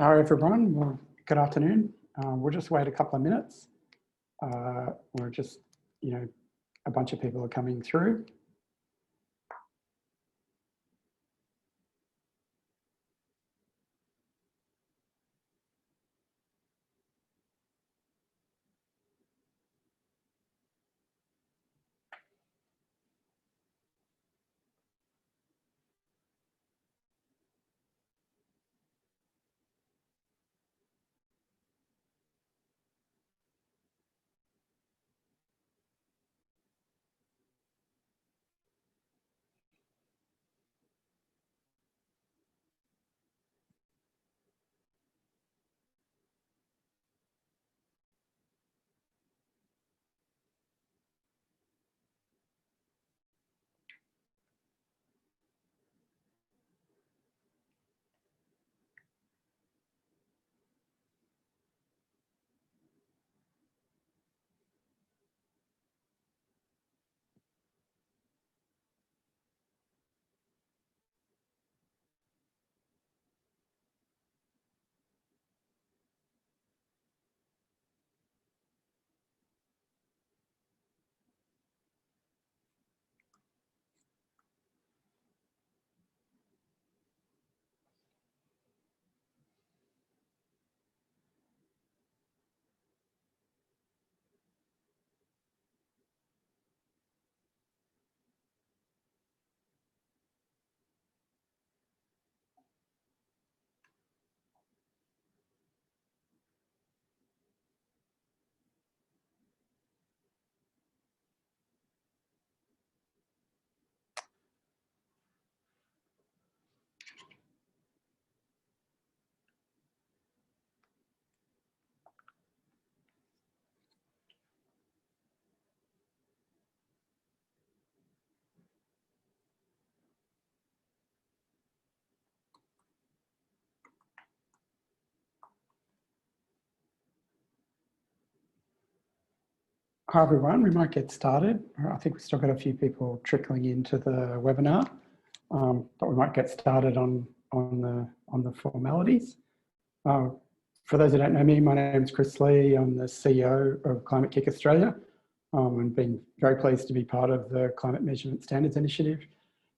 Hi everyone, well, good afternoon. We'll just wait a couple of minutes. We're just, a bunch of people are coming through. Hi everyone, we might get started. I think we've still got a few people trickling into the webinar, but we might get started on the formalities. For those who don't know me, my name is Chris Lee. I'm the CEO of Climate-KIC Australia, and been very pleased to be part of the Climate Measurement Standards Initiative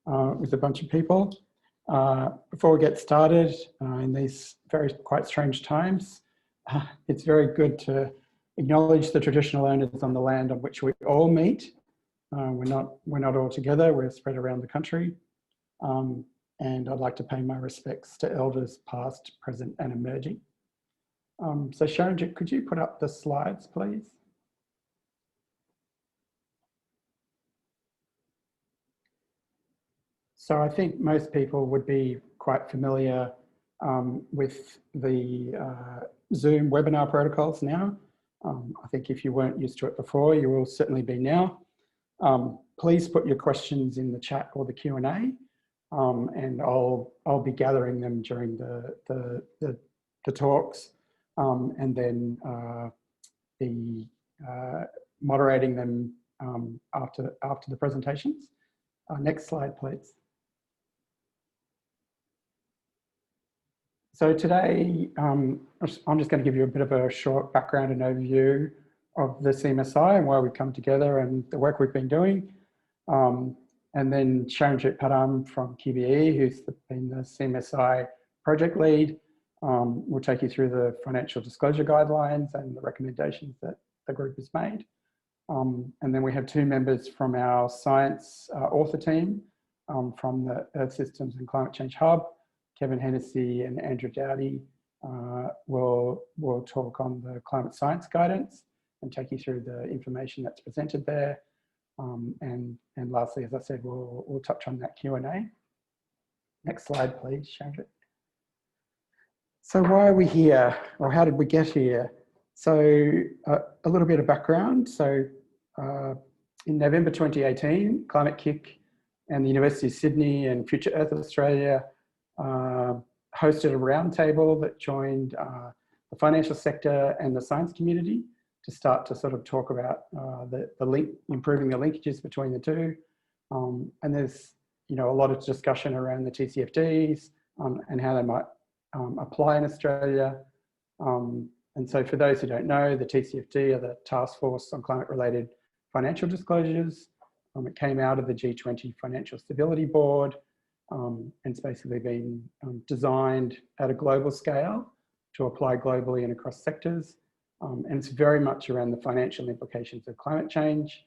with a bunch of people. Before we get started, in these quite strange times, it's very good to acknowledge the traditional owners on the land on which we all meet. We're not all together, we're spread around the country. And I'd like to pay my respects to elders past, present and emerging. So Sharon, could you put up the slides, please? So I think most people would be quite familiar with the Zoom webinar protocols now. I think if you weren't used to it before, you will certainly be now. Please put your questions in the chat or the Q&A, and I'll be gathering them during the talks, and then be moderating them after the presentations. Next slide, please. So today, I'm just going to give you a bit of a short background and overview of the CMSI and why we've come together and the work we've been doing. And then Sharanjit Padam from QBE, who's been the CMSI project lead, will take you through the financial disclosure guidelines and the recommendations that the group has made. And then we have two members from our science author team from the Earth Systems and Climate Change Hub. Kevin Hennessy and Andrew Dowdy will talk on the climate science guidance and take you through the information that's presented there. And lastly, as I said, we'll touch on that Q&A. Next slide, please, Sharon. So why are we here, or how did we get here? So a little bit of background. So in November 2018, Climate-KIC and the University of Sydney and Future Earth Australia hosted a roundtable that joined the financial sector and the science community to start to sort of talk about improving the linkages between the two. And there's a lot of discussion around the TCFDs and how they might apply in Australia. And so for those who don't know, the TCFD are the Task Force on Climate-Related Financial Disclosures. It came out of the G20 Financial Stability Board, and it's basically been designed at a global scale to apply globally and across sectors. And it's very much around the financial implications of climate change,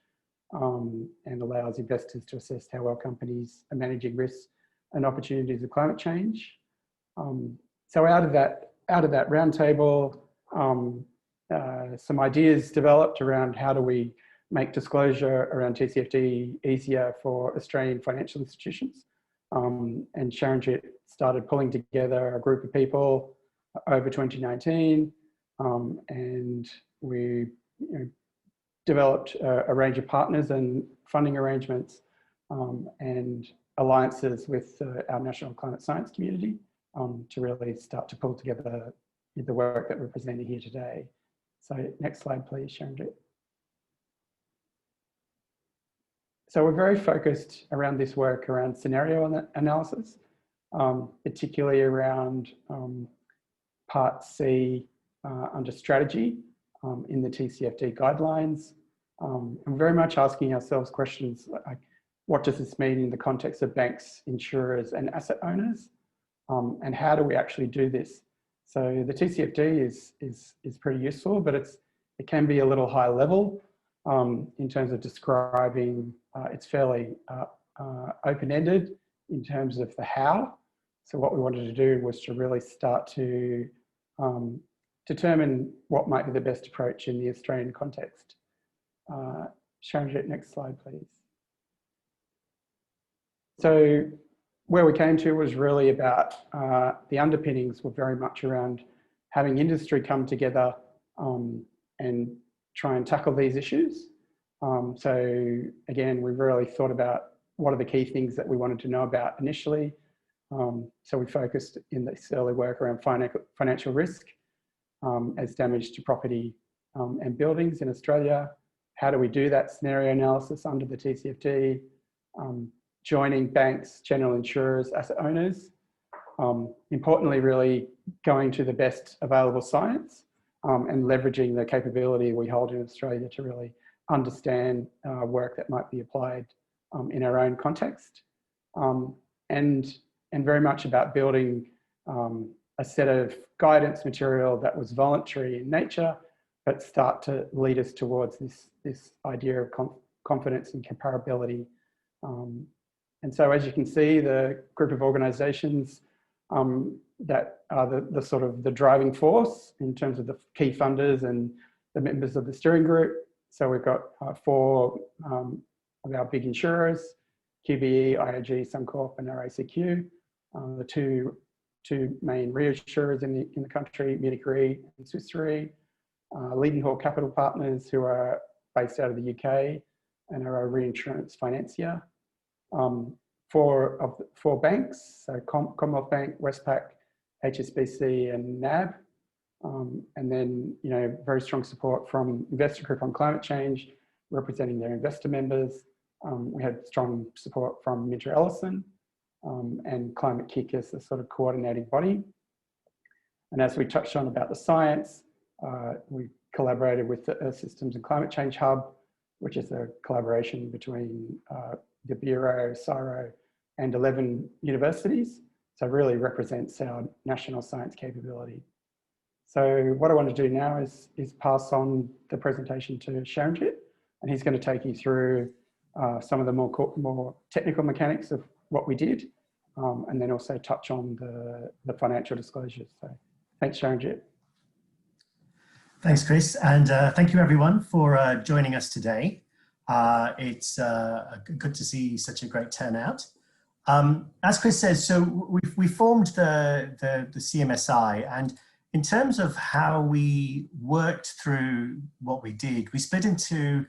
and allows investors to assess how well companies are managing risks and opportunities of climate change. So out of that roundtable, some ideas developed around how do we make disclosure around TCFD easier for Australian financial institutions. And Sharonjit started pulling together a group of people over 2019, and we developed a range of partners and funding arrangements and alliances with our national climate science community to really start to pull together the work that we're presenting here today. So next slide, please, Sharonjit. So we're very focused around this work around scenario analysis, particularly around Part C under strategy in the TCFD guidelines. And very much asking ourselves questions like, what does this mean in the context of banks, insurers, and asset owners? And how do we actually do this? So the TCFD is pretty useful, but it can be a little high level in terms of describing. It's fairly open-ended in terms of the how. So what we wanted to do was to really start to determine what might be the best approach in the Australian context. Sharonjit, next slide, please. So where we came to was really about the underpinnings were very much around having industry come together and try and tackle these issues. So again, we really thought about what are the key things that we wanted to know about initially. So we focused in this early work around financial risk as damage to property and buildings in Australia. How do we do that scenario analysis under the TCFD? Joining banks, general insurers, asset owners. Importantly, really going to the best available science and leveraging the capability we hold in Australia to really understand work that might be applied in our own context. And very much about building a set of guidance material that was voluntary in nature, but start to lead us towards this idea of confidence and comparability. And so as you can see, the group of organisations that are the sort of the driving force in terms of the key funders and the members of the steering group. So we've got 4 of our big insurers, QBE, IAG, Suncorp, and RACQ. The two main reinsurers in the country, Munich Re and Swiss Re. Leadenhall Capital Partners, who are based out of the UK and are a reinsurance financier. 4 banks, so Commonwealth Bank, Westpac, HSBC, and NAB. And then, very strong support from Investor Group on Climate Change, representing their investor members. We had strong support from Minter Ellison and Climate-KIC as the sort of coordinating body. And as we touched on about the science, we collaborated with the Earth Systems and Climate Change Hub, which is a collaboration between the Bureau, CSIRO, and 11 universities. So it really represents our national science capability. So what I want to do now is pass on the presentation to Sharonjit, and he's going to take you through some of the more technical mechanics of what we did, and then also touch on the financial disclosures. So thanks, Sharonjit. Thanks, Chris, and thank you everyone for joining us today. It's good to see such a great turnout. As Chris says, so we formed the CMSI, and in terms of how we worked through what we did, we split into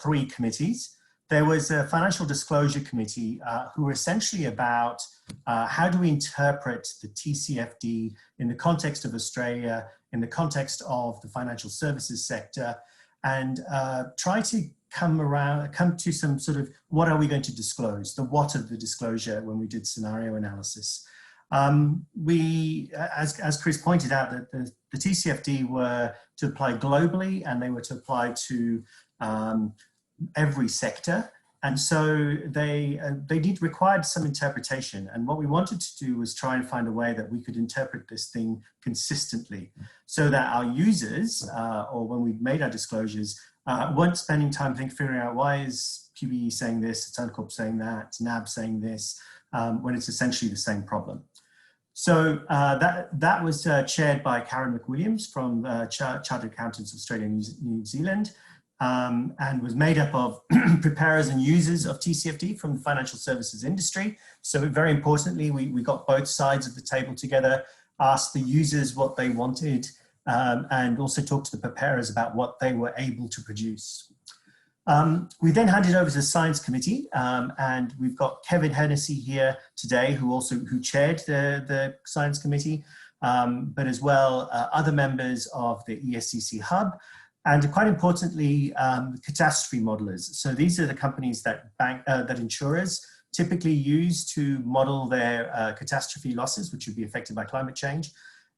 3 committees. There was a financial disclosure committee who were essentially about how do we interpret the TCFD in the context of Australia, in the context of the financial services sector, and try to come to some sort of what are we going to disclose, the what of the disclosure when we did scenario analysis. As Chris pointed out, that the TCFD were to apply globally, and they were to apply to every sector. And so they required some interpretation. And what we wanted to do was try and find a way that we could interpret this thing consistently, so that our users, or when we made our disclosures, weren't spending time figuring out, why is QBE saying this, Suncorp saying that, NAB saying this, when it's essentially the same problem. So that was chaired by Karen McWilliams from Chartered Accountants Australia and New Zealand, and was made up of preparers and users of TCFD from the financial services industry. So very importantly, we got both sides of the table together, asked the users what they wanted, and also talked to the preparers about what they were able to produce. We then handed over to the Science Committee, and we've got Kevin Hennessy here today, who chaired the Science Committee, but as well other members of the ESCC Hub, and quite importantly, catastrophe modelers. So these are the companies that insurers typically use to model their catastrophe losses, which would be affected by climate change.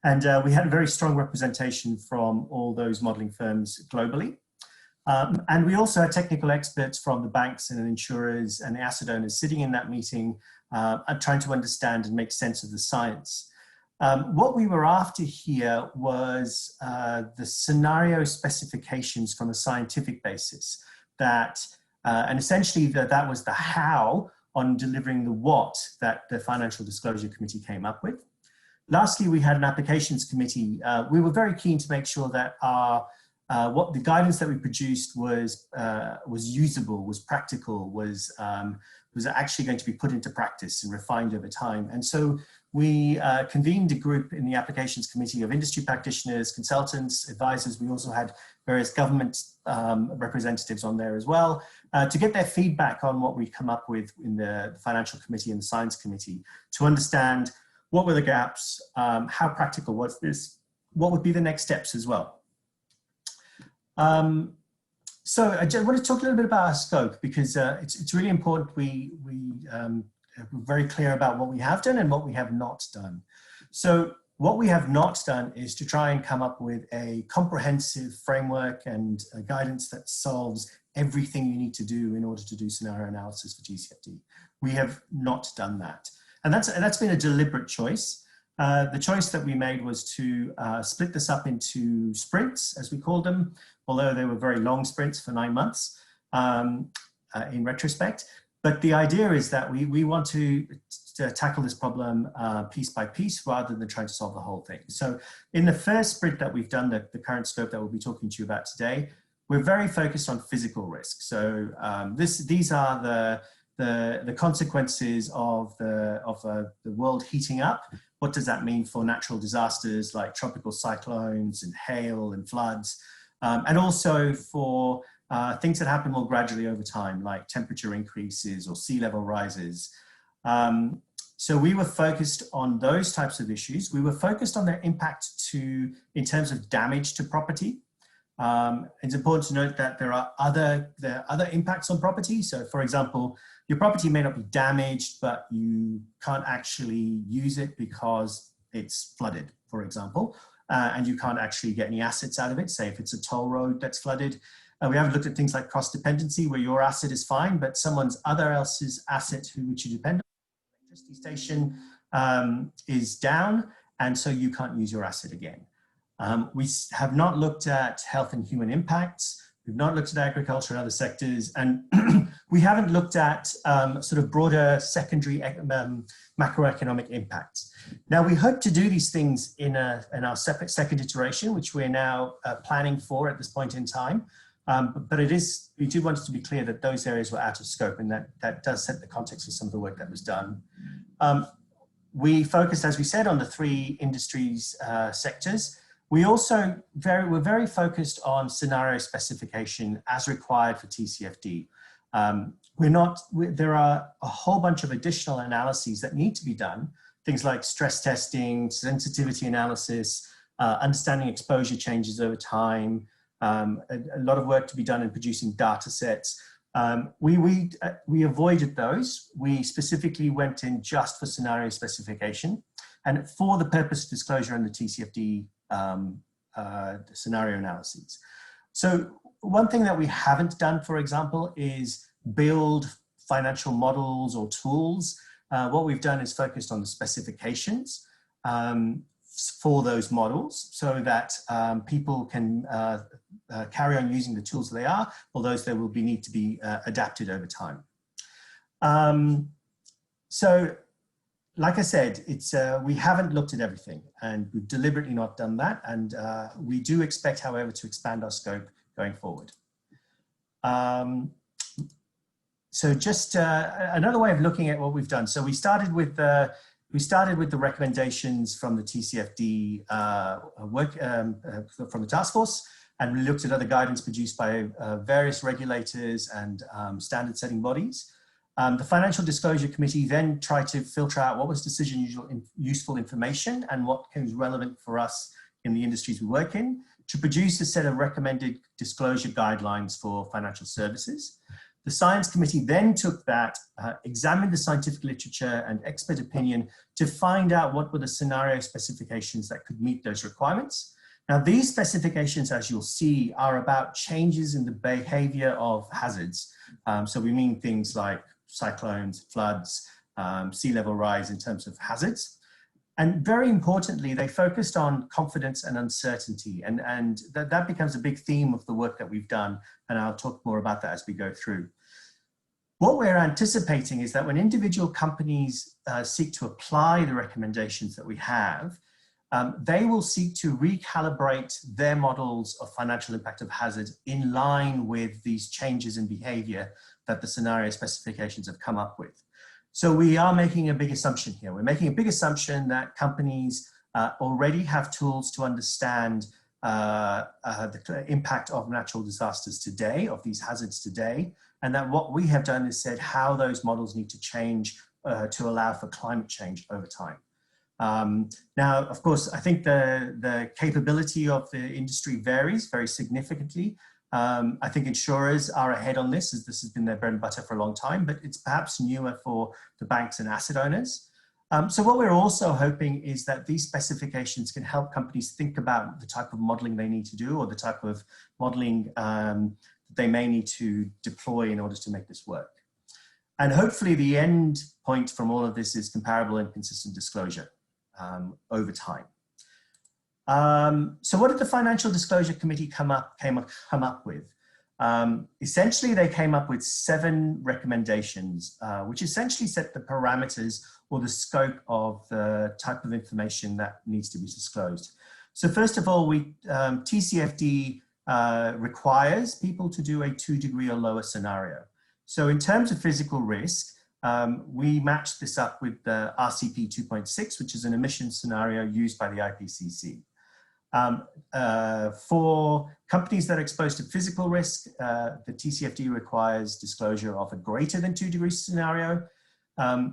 And we had a very strong representation from all those modeling firms globally. And we also had technical experts from the banks and the insurers and the asset owners sitting in that meeting, trying to understand and make sense of the science. What we were after here was the scenario specifications from a scientific basis, and essentially that was the how on delivering the what that the Financial Disclosure Committee came up with. Lastly, we had an applications committee. We were very keen to make sure that what the guidance that we produced was usable, was practical, was actually going to be put into practice and refined over time. And so we convened a group in the applications committee of industry practitioners, consultants, advisors. We also had various government representatives on there as well, to get their feedback on what we'd come up with in the financial committee and the science committee, to understand what were the gaps, how practical was this, what would be the next steps as well. So I just want to talk a little bit about our scope, because it's really important we're very clear about what we have done and what we have not done. So what we have not done is to try and come up with a comprehensive framework and a guidance that solves everything you need to do in order to do scenario analysis for TCFD. We have not done that. And that's been a deliberate choice. The choice that we made was to split this up into sprints, as we called them, although they were very long sprints for 9 months in retrospect. But the idea is that we want to tackle this problem piece by piece, rather than trying to solve the whole thing. So in the first sprint that we've done, the current scope that we'll be talking to you about today, we're very focused on physical risk. So these are the consequences of the world heating up. What does that mean for natural disasters like tropical cyclones and hail and floods? And also for things that happen more gradually over time, like temperature increases or sea level rises. So we were focused on those types of issues. We were focused on their impact in terms of damage to property. It's important to note that there are other impacts on property. So for example, your property may not be damaged, but you can't actually use it because it's flooded, for example, and you can't actually get any assets out of it. Say if it's a toll road that's flooded. We haven't looked at things like cross dependency, where your asset is fine, but other else's asset which you depend on, electricity station, is down, and so you can't use your asset again. We have not looked at health and human impacts. We've not looked at agriculture and other sectors, and we haven't looked at sort of broader secondary macroeconomic impacts. Now, we hope to do these things in our second iteration, which we're now planning for at this point in time. But we do want it to be clear that those areas were out of scope, and that does set the context for some of the work that was done. We focused, as we said, on the 3 industries sectors. We also were very focused on scenario specification as required for TCFD. There are a whole bunch of additional analyses that need to be done, things like stress testing, sensitivity analysis, understanding exposure changes over time, a lot of work to be done in producing data sets. We avoided those. We specifically went in just for scenario specification. and for the purpose of disclosure and the TCFD scenario analyses. So one thing that we haven't done, for example, is build financial models or tools. What we've done is focused on the specifications for those models so that people can carry on using the tools they are, although they will need to be adapted over time. So like I said, we haven't looked at everything, and we've deliberately not done that. And we do expect, however, to expand our scope going forward. So just another way of looking at what we've done. So we started with the recommendations from the TCFD from the task force, and we looked at other guidance produced by various regulators and standard setting bodies. The Financial Disclosure Committee then tried to filter out what was decision useful information and what was relevant for us in the industries we work in, to produce a set of recommended disclosure guidelines for financial services. The Science Committee then took that, examined the scientific literature and expert opinion to find out what were the scenario specifications that could meet those requirements. Now, these specifications, as you'll see, are about changes in the behavior of hazards. So we mean things like cyclones, floods, sea level rise in terms of hazards. And very importantly, they focused on confidence and uncertainty. And that becomes a big theme of the work that we've done. And I'll talk more about that as we go through. What we're anticipating is that when individual companies seek to apply the recommendations that we have, they will seek to recalibrate their models of financial impact of hazard in line with these changes in behavior that the scenario specifications have come up with. So we are making a big assumption here. We're making a big assumption that companies already have tools to understand the impact of natural disasters today, of these hazards today, and that what we have done is said how those models need to change to allow for climate change over time. Now, of course, I think the capability of the industry varies very significantly. I think insurers are ahead on this, as this has been their bread and butter for a long time, but it's perhaps newer for the banks and asset owners. So what we're also hoping is that these specifications can help companies think about the type of modeling they need to do, or the type of modeling they may need to deploy in order to make this work. And hopefully the end point from all of this is comparable and consistent disclosure over time. So what did the Financial Disclosure Committee come up with? Essentially, they came up with 7 recommendations, which essentially set the parameters or the scope of the type of information that needs to be disclosed. So first of all, TCFD requires people to do a 2-degree or lower scenario. So in terms of physical risk, we matched this up with the RCP 2.6, which is an emission scenario used by the IPCC. For companies that are exposed to physical risk, the TCFD requires disclosure of a greater than 2-degree scenario.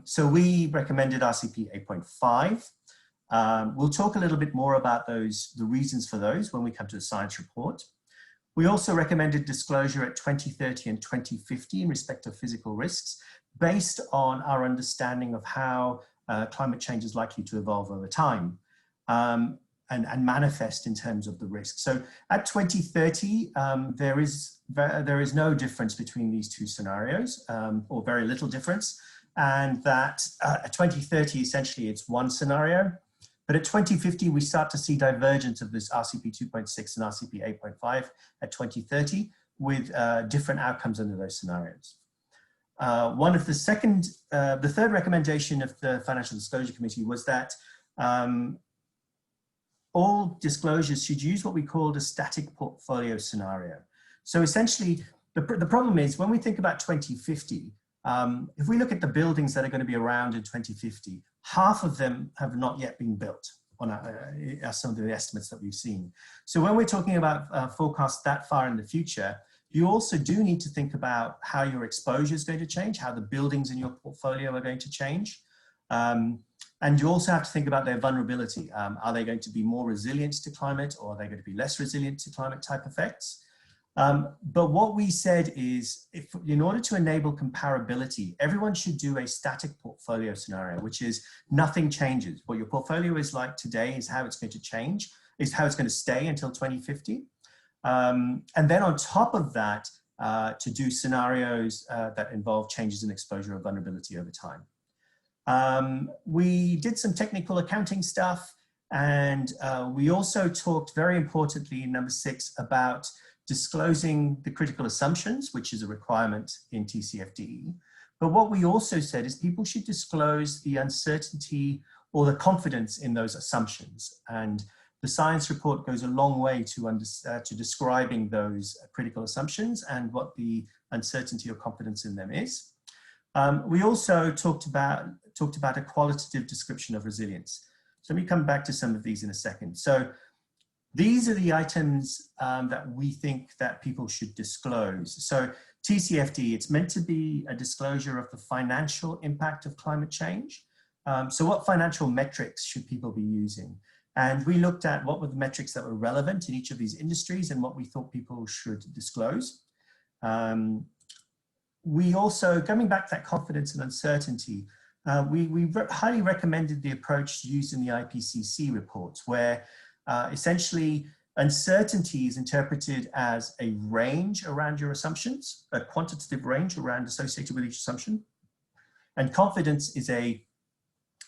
So we recommended RCP 8.5. We'll talk a little bit more about the reasons for those when we come to the science report. We also recommended disclosure at 2030 and 2050 in respect of physical risks, based on our understanding of how climate change is likely to evolve over time. And manifest in terms of the risk. So at 2030, there is no difference between these two scenarios, or very little difference. And that at 2030, essentially, it's one scenario. But at 2050, we start to see divergence of this RCP 2.6 and RCP 8.5 at 2030 with different outcomes under those scenarios. The third recommendation of the Financial Disclosure Committee was that all disclosures should use what we called a static portfolio scenario. So essentially, the problem is when we think about 2050, if we look at the buildings that are going to be around in 2050, half of them have not yet been built on some of the estimates that we've seen. So when we're talking about forecasts that far in the future, you also do need to think about how your exposure is going to change, how the buildings in your portfolio are going to change. And you also have to think about their vulnerability. Are they going to be more resilient to climate, or are they going to be less resilient to climate type effects? But what we said is, in order to enable comparability, everyone should do a static portfolio scenario, which is nothing changes. What your portfolio is like today is how it's going to change, is how it's going to stay until 2050. And then on top of that, to do scenarios that involve changes in exposure or vulnerability over time. We did some technical accounting stuff, and we also talked very importantly in number 6 about disclosing the critical assumptions, which is a requirement in TCFD. But what we also said is people should disclose the uncertainty or the confidence in those assumptions. And the science report goes a long way to describing those critical assumptions and what the uncertainty or confidence in them is. We also talked about a qualitative description of resilience. So let me come back to some of these in a second. So these are the items that we think that people should disclose. So TCFD, it's meant to be a disclosure of the financial impact of climate change. So what financial metrics should people be using? And we looked at what were the metrics that were relevant in each of these industries and what we thought people should disclose. We also, coming back to that confidence and uncertainty, we highly recommended the approach used in the IPCC reports, where essentially uncertainty is interpreted as a range around your assumptions, a quantitative range around associated with each assumption. And confidence is a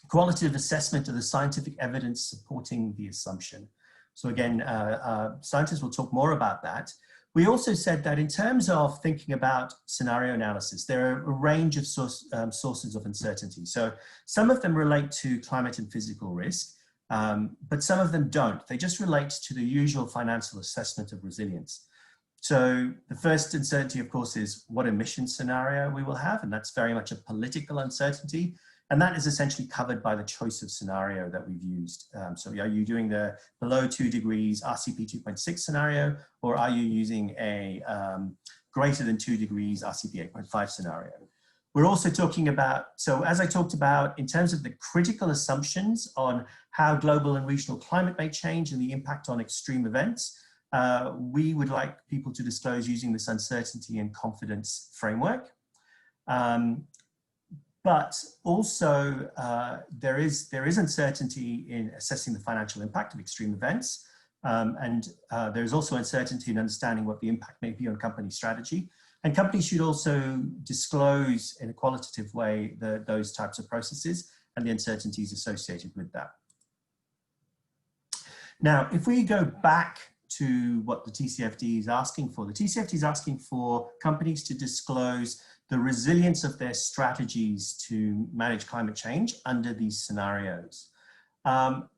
qualitative assessment of the scientific evidence supporting the assumption. So again, scientists will talk more about that. We also said that in terms of thinking about scenario analysis, there are a range of sources of uncertainty. So some of them relate to climate and physical risk, but some of them don't. They just relate to the usual financial assessment of resilience. So the first uncertainty, of course, is what emission scenario we will have, and that's very much a political uncertainty. And that is essentially covered by the choice of scenario that we've used. So are you doing the below 2 degrees RCP 2.6 scenario, or are you using a greater than 2 degrees RCP 8.5 scenario? We're also talking about, so as I talked about, in terms of the critical assumptions on how global and regional climate may change and the impact on extreme events, we would like people to disclose using this uncertainty and confidence framework. But also there is uncertainty in assessing the financial impact of extreme events. And there's also uncertainty in understanding what the impact may be on company strategy. And companies should also disclose in a qualitative way those types of processes and the uncertainties associated with that. Now, if we go back to what the TCFD is asking for, the TCFD is asking for companies to disclose the resilience of their strategies to manage climate change under these scenarios.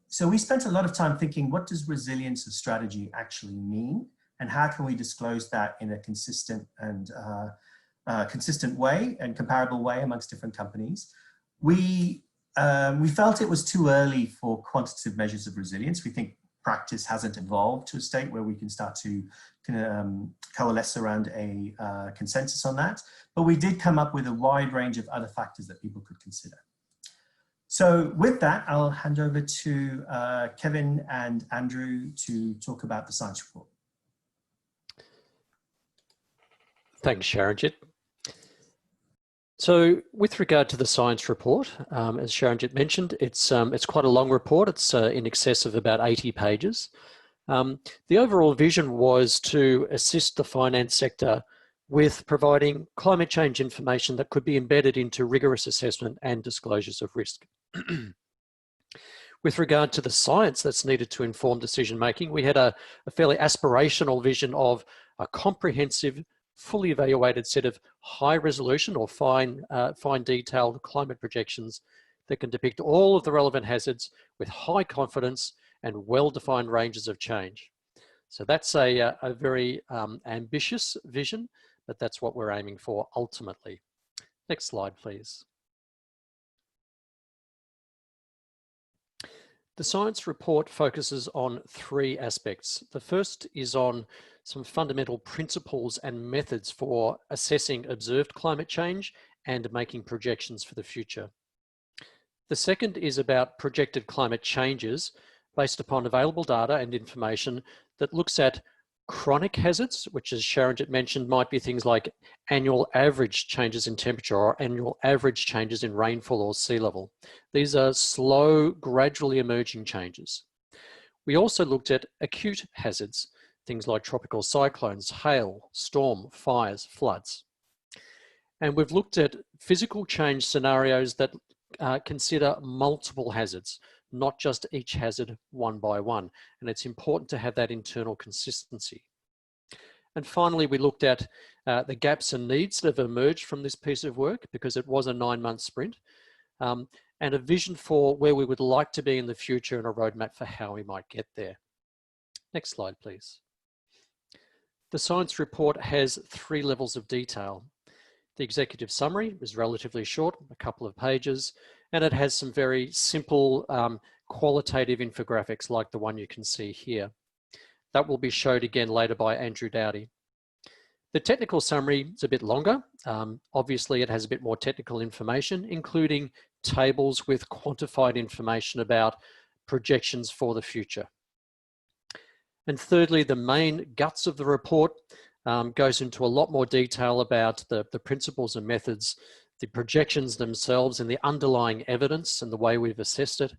So we spent a lot of time thinking, what does resilience of strategy actually mean? And how can we disclose that in a consistent and consistent way and comparable way amongst different companies? We felt it was too early for quantitative measures of resilience. We think practice hasn't evolved to a state where we can start to coalesce around a consensus on that. But we did come up with a wide range of other factors that people could consider. So with that, I'll hand over to Kevin and Andrew to talk about the science report. Thanks, Sharanjit. So with regard to the science report, as Sharanjit mentioned, it's quite a long report. It's in excess of about 80 pages. The overall vision was to assist the finance sector with providing climate change information that could be embedded into rigorous assessment and disclosures of risk. With regard to the science that's needed to inform decision making, we had a fairly aspirational vision of a comprehensive, fully evaluated set of high resolution or fine detailed climate projections that can depict all of the relevant hazards with high confidence and well-defined ranges of change. So that's a very ambitious vision, but that's what we're aiming for ultimately. Next slide, please. The science report focuses on 3 aspects. The first is on some fundamental principles and methods for assessing observed climate change and making projections for the future. The second is about projected climate changes based upon available data and information that looks at Chronic hazards, which as Sharon just mentioned, might be things like annual average changes in temperature or annual average changes in rainfall or sea level. These are slow, gradually emerging changes. We also looked at acute hazards, things like tropical cyclones, hail, storm, fires, floods. And we've looked at physical change scenarios that consider multiple hazards, not just each hazard one by one. And it's important to have that internal consistency. And finally, we looked at the gaps and needs that have emerged from this piece of work, because it was a 9-month sprint, and a vision for where we would like to be in the future and a roadmap for how we might get there. Next slide, please. The science report has 3 levels of detail. The executive summary is relatively short, a couple of pages, and it has some very simple qualitative infographics like the one you can see here. That will be showed again later by Andrew Dowdy. The technical summary is a bit longer. Obviously, it has a bit more technical information, including tables with quantified information about projections for the future. And thirdly, the main guts of the report goes into a lot more detail about the principles and methods, the projections themselves and the underlying evidence and the way we've assessed it,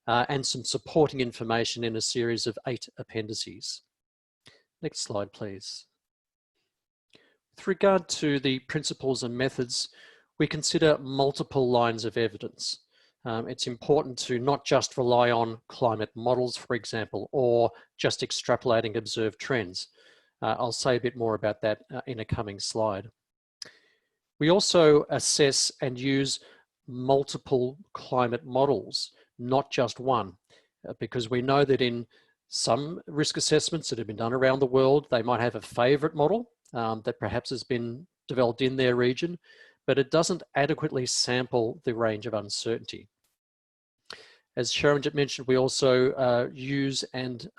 and some supporting information in a series of 8 appendices. Next slide, please. With regard to the principles and methods, we consider multiple lines of evidence. It's important to not just rely on climate models, for example, or just extrapolating observed trends. I'll say a bit more about that in a coming slide. We also assess and use multiple climate models, not just one, because we know that in some risk assessments that have been done around the world, they might have a favorite model that perhaps has been developed in their region, but it doesn't adequately sample the range of uncertainty. As Sharon just mentioned, we also use and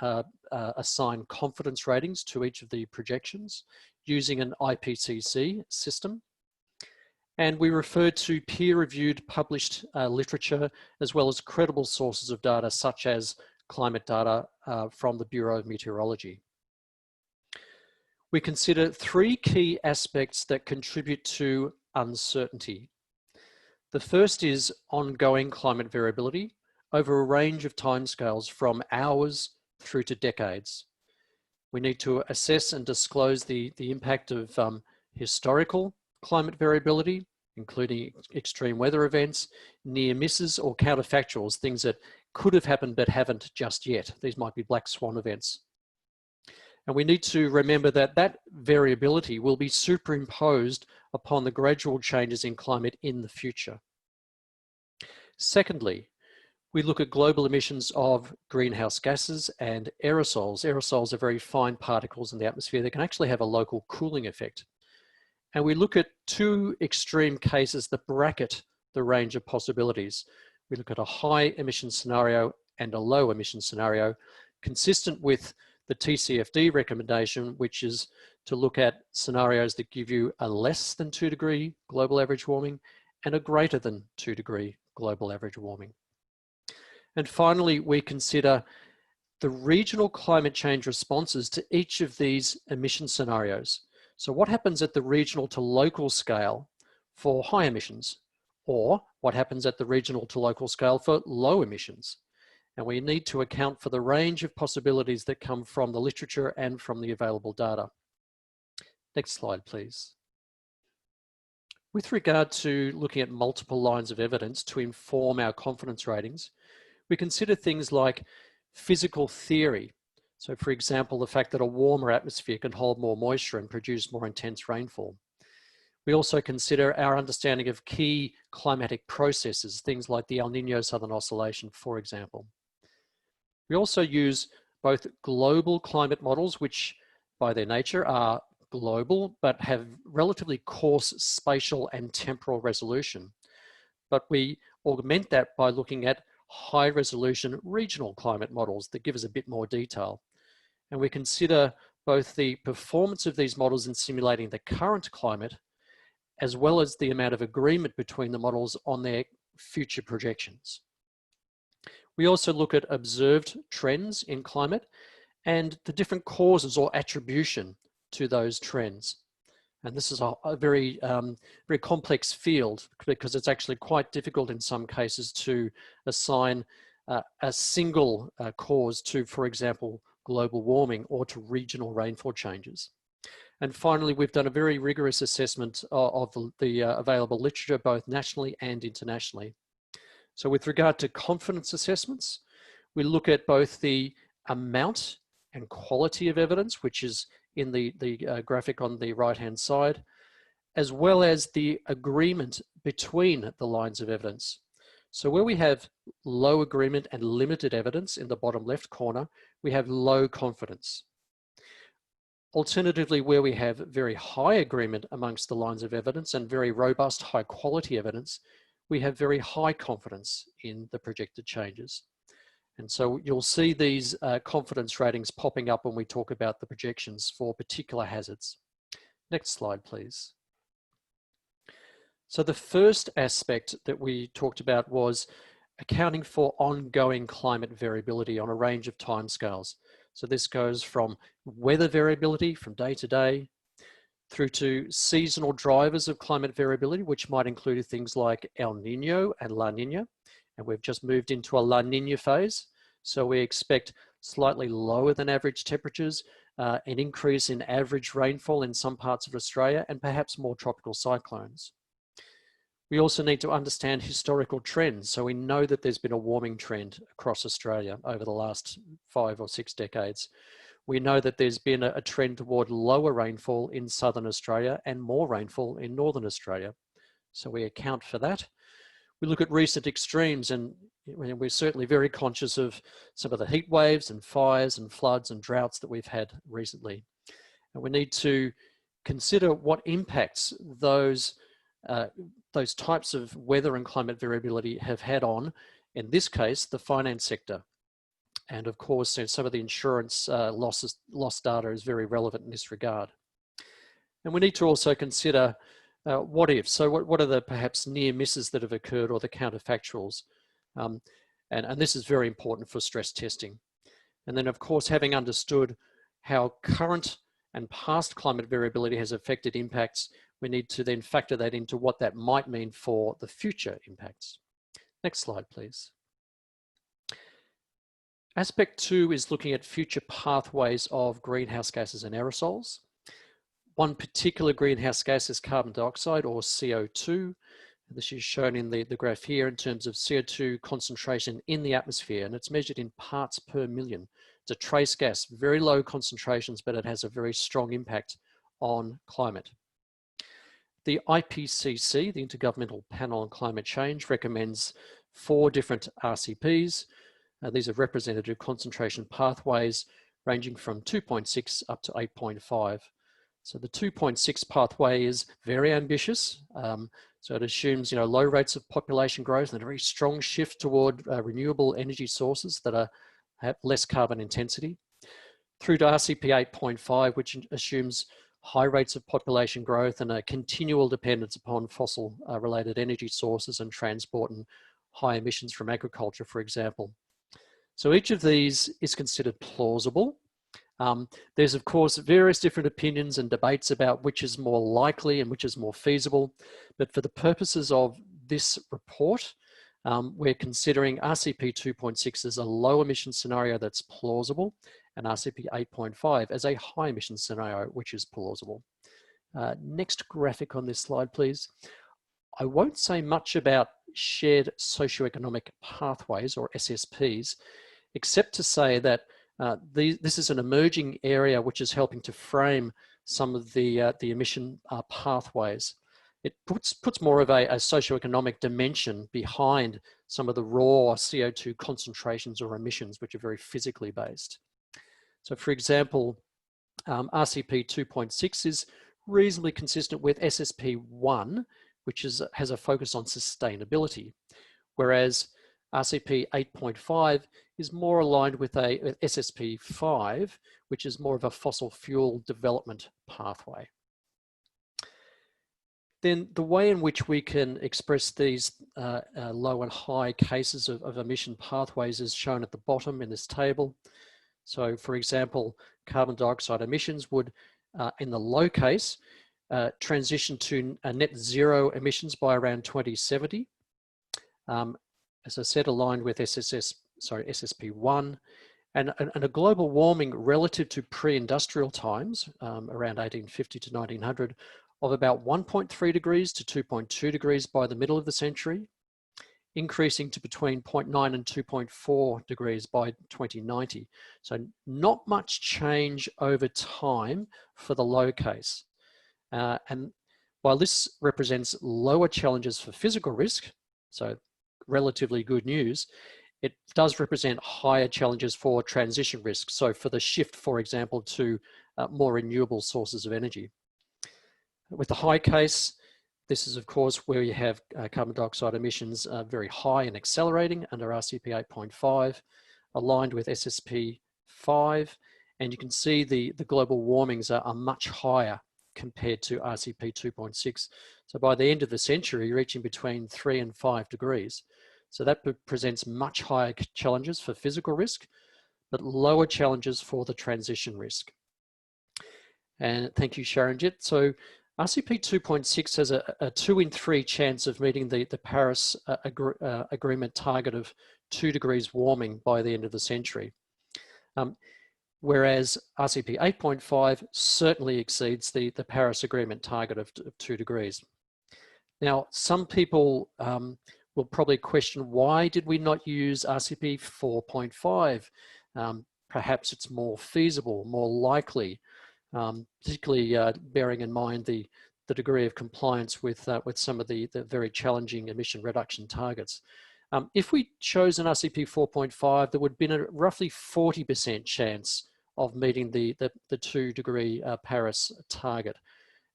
assign confidence ratings to each of the projections using an IPCC system. And we refer to peer-reviewed published literature, as well as credible sources of data, such as climate data from the Bureau of Meteorology. We consider 3 key aspects that contribute to uncertainty. The first is ongoing climate variability over a range of timescales from hours through to decades. We need to assess and disclose the impact of historical climate variability, including extreme weather events, near misses or counterfactuals, things that could have happened but haven't just yet. These might be black swan events. And we need to remember that that variability will be superimposed upon the gradual changes in climate in the future. Secondly, we look at global emissions of greenhouse gases and aerosols. Aerosols are very fine particles in the atmosphere that can actually have a local cooling effect. And we look at 2 extreme cases that bracket the range of possibilities. We look at a high emission scenario and a low emission scenario, consistent with the TCFD recommendation, which is to look at scenarios that give you a less than 2 degree global average warming and a greater than 2 degree global average warming. And finally, we consider the regional climate change responses to each of these emission scenarios. So what happens at the regional to local scale for high emissions, or what happens at the regional to local scale for low emissions? And we need to account for the range of possibilities that come from the literature and from the available data. Next slide, please. With regard to looking at multiple lines of evidence to inform our confidence ratings, we consider things like physical theory. So for example, the fact that a warmer atmosphere can hold more moisture and produce more intense rainfall. We also consider our understanding of key climatic processes, things like the El Niño Southern Oscillation, for example. We also use both global climate models, which by their nature are global, but have relatively coarse spatial and temporal resolution. But we augment that by looking at high resolution regional climate models that give us a bit more detail. And we consider both the performance of these models in simulating the current climate, as well as the amount of agreement between the models on their future projections. We also look at observed trends in climate and the different causes or attribution to those trends. And this is a very, very complex field because it's actually quite difficult in some cases to assign a single cause to, for example, global warming or to regional rainfall changes. And finally, we've done a very rigorous assessment of the available literature, both nationally and internationally. So with regard to confidence assessments, we look at both the amount and quality of evidence, which is in the graphic on the right-hand side, as well as the agreement between the lines of evidence. So where we have low agreement and limited evidence in the bottom left corner, we have low confidence. Alternatively, where we have very high agreement amongst the lines of evidence and very robust, high quality evidence, we have very high confidence in the projected changes. And so you'll see these confidence ratings popping up when we talk about the projections for particular hazards. Next slide, please. So the first aspect that we talked about was accounting for ongoing climate variability on a range of timescales. So this goes from weather variability from day to day through to seasonal drivers of climate variability, which might include things like El Nino and La Nina. And we've just moved into a La Nina phase. So we expect slightly lower than average temperatures, an increase in average rainfall in some parts of Australia, and perhaps more tropical cyclones. We also need to understand historical trends. So we know that there's been a warming trend across Australia over the last 5 or 6 decades. We know that there's been a trend toward lower rainfall in southern Australia and more rainfall in northern Australia. So we account for that. We look at recent extremes, and we're certainly very conscious of some of the heat waves and fires and floods and droughts that we've had recently. And we need to consider what impacts those types of weather and climate variability have had on, in this case, the finance sector. And of course, some of the insurance loss data is very relevant in this regard. And we need to also consider what if. So what are the perhaps near misses that have occurred or the counterfactuals? And this is very important for stress testing. And then of course, having understood how current and past climate variability has affected impacts, we need to then factor that into what that might mean for the future impacts. Next slide, please. Aspect 2 is looking at future pathways of greenhouse gases and aerosols. One particular greenhouse gas is carbon dioxide, or CO2. This is shown in the graph here in terms of CO2 concentration in the atmosphere, and it's measured in parts per million. It's a trace gas, very low concentrations, but it has a very strong impact on climate. The IPCC, the Intergovernmental Panel on Climate Change, recommends 4 different RCPs. These are representative concentration pathways ranging from 2.6 up to 8.5. So the 2.6 pathway is very ambitious. So it assumes low rates of population growth and a very strong shift toward renewable energy sources that have less carbon intensity. Through to RCP 8.5, which assumes high rates of population growth and a continual dependence upon fossil related energy sources and transport and high emissions from agriculture, for example. So each of these is considered plausible. There's of course various different opinions and debates about which is more likely and which is more feasible, but for the purposes of this report, we're considering RCP 2.6 as a low emission scenario that's plausible and RCP 8.5 as a high emission scenario which is plausible. Next graphic on this slide, please. I won't say much about shared socioeconomic pathways, or SSPs, except to say that this is an emerging area which is helping to frame some of the emission pathways. It puts more of a socioeconomic dimension behind some of the raw CO2 concentrations or emissions, which are very physically based. So for example, RCP 2.6 is reasonably consistent with SSP 1, which has a focus on sustainability, whereas RCP 8.5 is more aligned with SSP 5, which is more of a fossil fuel development pathway. Then the way in which we can express these low and high cases of emission pathways is shown at the bottom in this table. So for example, carbon dioxide emissions would, in the low case, transition to a net zero emissions by around 2070. As I said, aligned with SSP1, and a global warming relative to pre-industrial times, around 1850 to 1900, of about 1.3 degrees to 2.2 degrees by the middle of the century, increasing to between 0.9 and 2.4 degrees by 2090. So not much change over time for the low case. And while this represents lower challenges for physical risk, so relatively good news, it does represent higher challenges for transition risk. So for the shift, for example, to more renewable sources of energy. With the high case, this is of course where you have carbon dioxide emissions very high and accelerating under RCP 8.5, aligned with SSP 5, and you can see the global warmings are much higher compared to RCP 2.6. So by the end of the century, reaching between 3 and 5 degrees. So that presents much higher challenges for physical risk, but lower challenges for the transition risk. And thank you, Sharonjit. So RCP 2.6 has a 2 in 3 chance of meeting the Paris Agreement target of 2 degrees warming by the end of the century. Whereas RCP 8.5 certainly exceeds the Paris Agreement target of 2 degrees. Now, some people will probably question, why did we not use RCP 4.5? Perhaps it's more feasible, more likely, particularly bearing in mind the degree of compliance with some of the very challenging emission reduction targets. If we chose an RCP 4.5, there would have been a roughly 40% chance of meeting the 2 degree Paris target.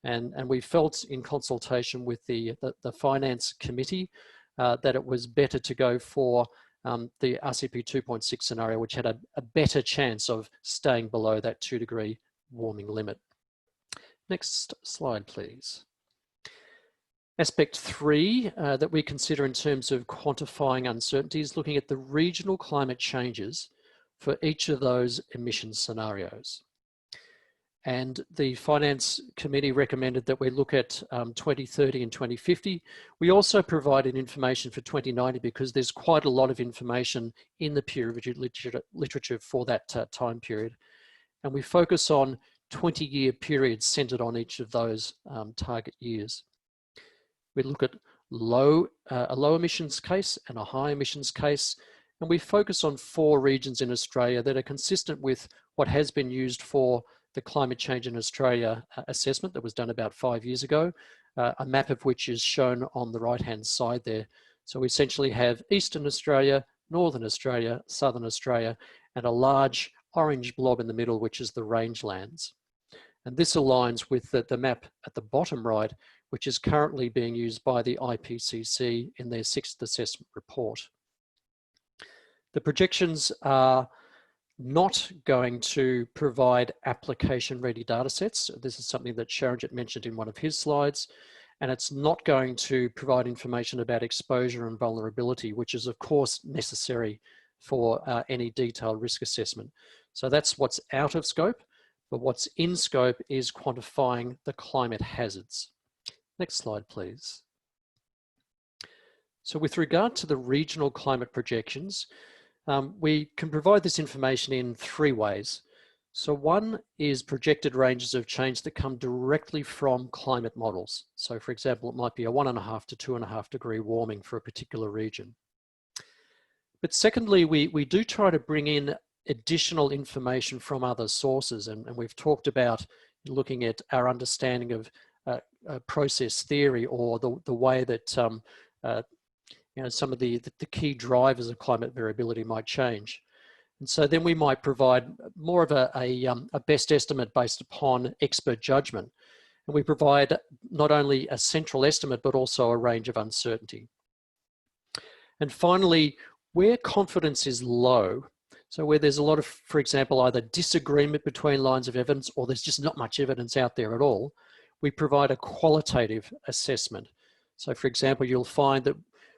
And we felt in consultation with the Finance Committee that it was better to go for the RCP 2.6 scenario, which had a better chance of staying below that 2 degree warming limit. Next slide, please. Aspect 3 that we consider in terms of quantifying uncertainties, looking at the regional climate changes for each of those emission scenarios. And the Finance Committee recommended that we look at 2030 and 2050. We also provided information for 2090 because there's quite a lot of information in the peer-reviewed literature for that time period. And we focus on 20-year periods centered on each of those target years. We look at a low emissions case and a high emissions case, and we focus on 4 regions in Australia that are consistent with what has been used for the Climate Change in Australia assessment that was done about 5 years ago, a map of which is shown on the right-hand side there. So we essentially have Eastern Australia, Northern Australia, Southern Australia, and a large orange blob in the middle, which is the rangelands. And this aligns with the map at the bottom right, which is currently being used by the IPCC in their 6th assessment report. The projections are not going to provide application-ready data sets. This is something that Sharonjit mentioned in one of his slides, and it's not going to provide information about exposure and vulnerability, which is of course necessary for any detailed risk assessment. So that's what's out of scope, but what's in scope is quantifying the climate hazards. Next slide, please. So with regard to the regional climate projections, we can provide this information in 3 ways. So one is projected ranges of change that come directly from climate models. So for example, it might be a 1.5 to 2.5 degree warming for a particular region. But secondly, we do try to bring in additional information from other sources. And we've talked about looking at our understanding of process theory, or the way that some of the key drivers of climate variability might change. And so then we might provide more of a best estimate based upon expert judgment. And we provide not only a central estimate, but also a range of uncertainty. And finally, where confidence is low, so where there's a lot of, for example, either disagreement between lines of evidence, or there's just not much evidence out there at all, we provide a qualitative assessment. So for example, you'll find that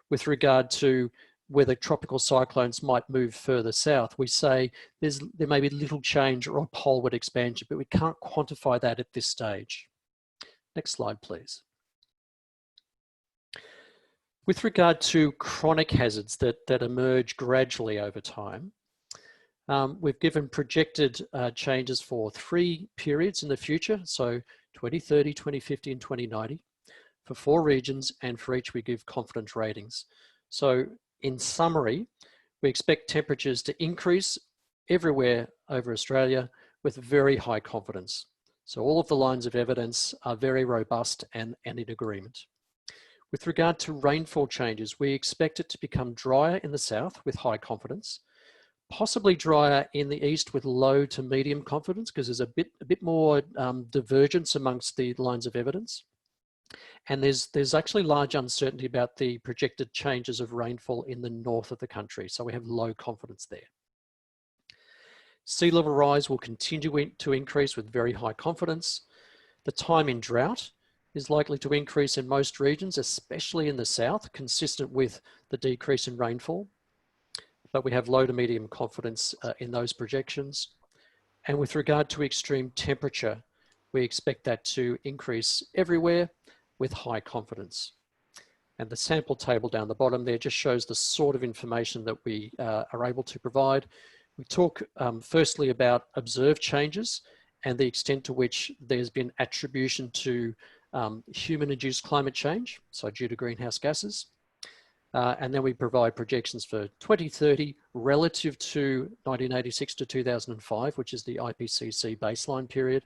with regard to whether tropical cyclones might move further south, we say there may be little change or a poleward expansion, but we can't quantify that at this stage. Next slide, please. With regard to chronic hazards that emerge gradually over time, we've given projected changes for 3 periods in the future, so 2030, 2050 and 2090, for 4 regions, and for each we give confidence ratings. So in summary, we expect temperatures to increase everywhere over Australia with very high confidence. So all of the lines of evidence are very robust and in agreement. With regard to rainfall changes, we expect it to become drier in the south with high confidence, possibly drier in the east with low to medium confidence because there's a bit more divergence amongst the lines of evidence. And there's actually large uncertainty about the projected changes of rainfall in the north of the country. So we have low confidence there. Sea level rise will continue to increase with very high confidence. The time in drought is likely to increase in most regions, especially in the south, consistent with the decrease in rainfall. But we have low to medium confidence in those projections. And with regard to extreme temperature, we expect that to increase everywhere with high confidence. And the sample table down the bottom there just shows the sort of information that we are able to provide. We talk firstly about observed changes and the extent to which there's been attribution to human-induced climate change, so due to greenhouse gases. And then we provide projections for 2030 relative to 1986 to 2005, which is the IPCC baseline period,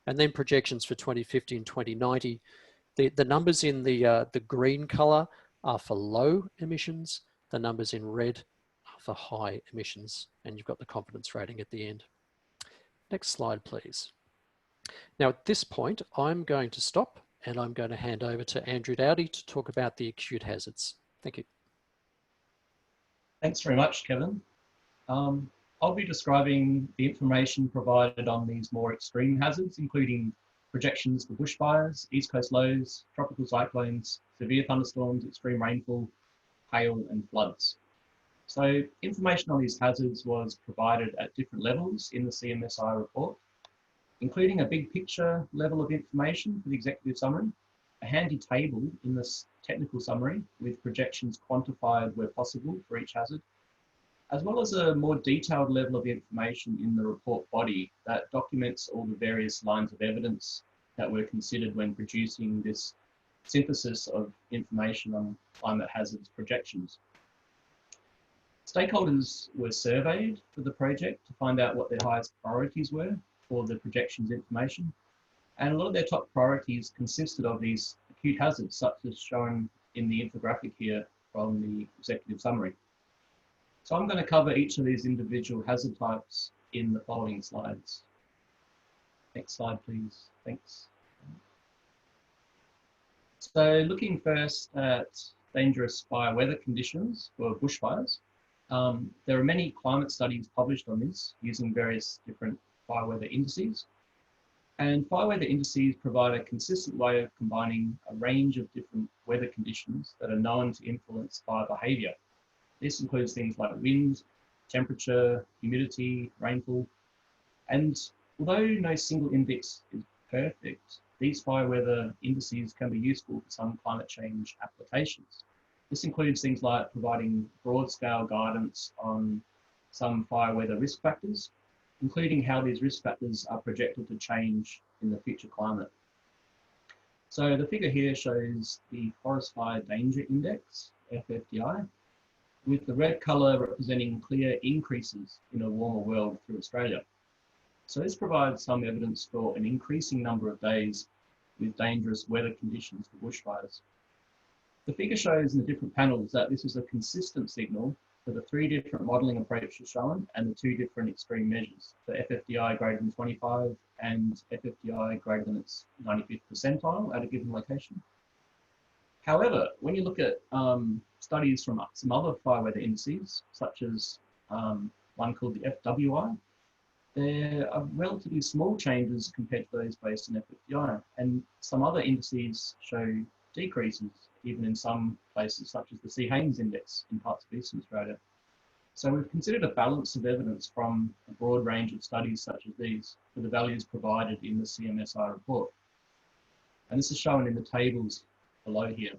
and then projections for 2050 and 2090. The numbers in the green color are for low emissions. The numbers in red are for high emissions, and you've got the confidence rating at the end. Next slide, please. Now, at this point, I'm going to stop and I'm going to hand over to Andrew Dowdy to talk about the acute hazards. Thank you. Thanks very much, Kevin. I'll be describing the information provided on these more extreme hazards, including projections for bushfires, east coast lows, tropical cyclones, severe thunderstorms, extreme rainfall, hail and floods. So information on these hazards was provided at different levels in the CMSI report, including a big picture level of information for the executive summary, a handy table in this technical summary with projections quantified where possible for each hazard, as well as a more detailed level of information in the report body that documents all the various lines of evidence that were considered when producing this synthesis of information on climate hazards projections. Stakeholders were surveyed for the project to find out what their highest priorities were for the projections information. And a lot of their top priorities consisted of these acute hazards, such as shown in the infographic here from the executive summary. So I'm going to cover each of these individual hazard types in the following slides. Next slide, please. Thanks. So looking first at dangerous fire weather conditions for bushfires, there are many climate studies published on this using various different fire weather indices. And fire weather indices provide a consistent way of combining a range of different weather conditions that are known to influence fire behaviour. This includes things like wind, temperature, humidity, rainfall. And although no single index is perfect, these fire weather indices can be useful for some climate change applications. This includes things like providing broad-scale guidance on some fire weather risk factors, including how these risk factors are projected to change in the future climate. So the figure here shows the Forest Fire Danger Index, FFDI, with the red colour representing clear increases in a warmer world through Australia. So this provides some evidence for an increasing number of days with dangerous weather conditions for bushfires. The figure shows in the different panels that this is a consistent signal for the 3 different modelling approaches shown and the 2 different extreme measures, for FFDI greater than 25 and FFDI greater than its 95th percentile at a given location. However, when you look at studies from some other fire weather indices, such as one called the FWI, there are relatively small changes compared to those based in FFDI, and some other indices show decreases even in some places such as the C. Haynes Index in parts of Eastern Australia. So we've considered a balance of evidence from a broad range of studies such as these for the values provided in the CMSI report. And this is shown in the tables below here.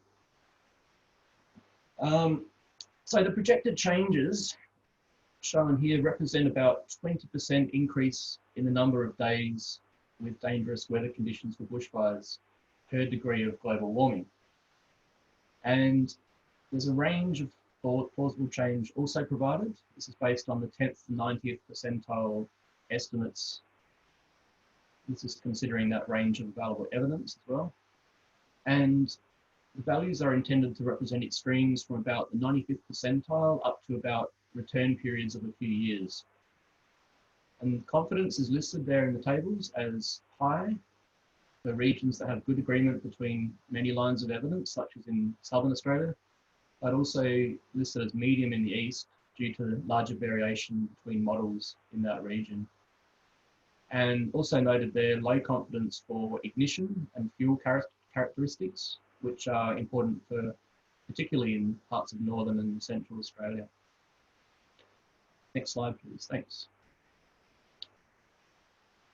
So the projected changes shown here represent about 20% increase in the number of days with dangerous weather conditions for bushfires per degree of global warming. And there's a range of plausible change also provided. This is based on the 10th and 90th percentile estimates. This is considering that range of available evidence as well. And the values are intended to represent extremes from about the 95th percentile up to about return periods of a few years. And confidence is listed there in the tables as high for regions that have good agreement between many lines of evidence, such as in Southern Australia, but also listed as medium in the east due to larger variation between models in that region. And also noted there, low confidence for ignition and fuel characteristics, which are important for particularly in parts of Northern and Central Australia. Next slide, please. Thanks.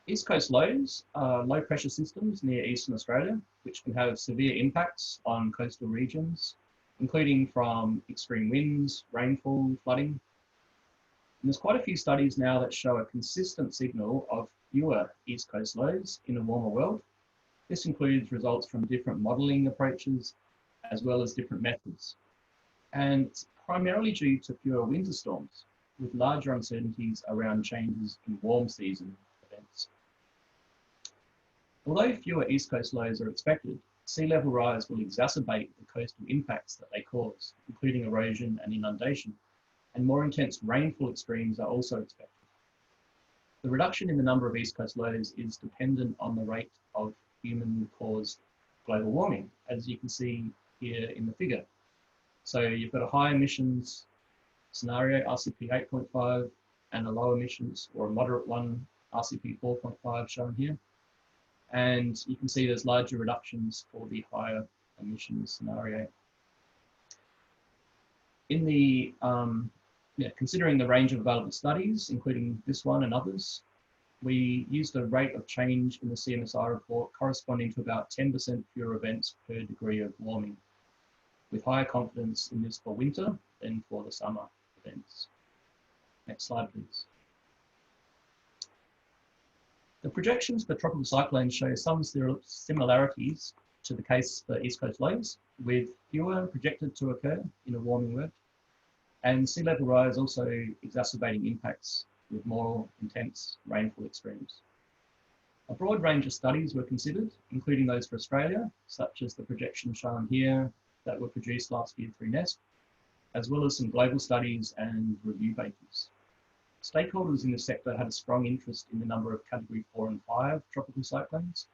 East coast lows are low pressure systems near Eastern Australia, which can have severe impacts on coastal regions, including from extreme winds, rainfall, flooding. And there's quite a few studies now that show a consistent signal of fewer East coast lows in a warmer world. This includes results from different modelling approaches, as well as different methods. And it's primarily due to fewer winter storms, with larger uncertainties around changes in warm season events. Although fewer East Coast lows are expected, sea level rise will exacerbate the coastal impacts that they cause, including erosion and inundation, and more intense rainfall extremes are also expected. The reduction in the number of East Coast lows is dependent on the rate of human-caused global warming, as you can see here in the figure. So you've got a high emissions scenario, RCP 8.5, and a low emissions or a moderate one, RCP 4.5 shown here. And you can see there's larger reductions for the higher emissions scenario. In the, considering the range of available studies, including this one and others, we used a rate of change in the CMSI report corresponding to about 10% fewer events per degree of warming, with higher confidence in this for winter than for the summer events. Next slide, please. The projections for tropical cyclones show some similarities to the case for East Coast lows, with fewer projected to occur in a warming world, and sea level rise also exacerbating impacts with more intense rainfall extremes. A broad range of studies were considered, including those for Australia, such as the projections shown here that were produced last year through NEST, as well as some global studies and review papers. Stakeholders in the sector had a strong interest in the number of Category 4 and 5 tropical cyclones,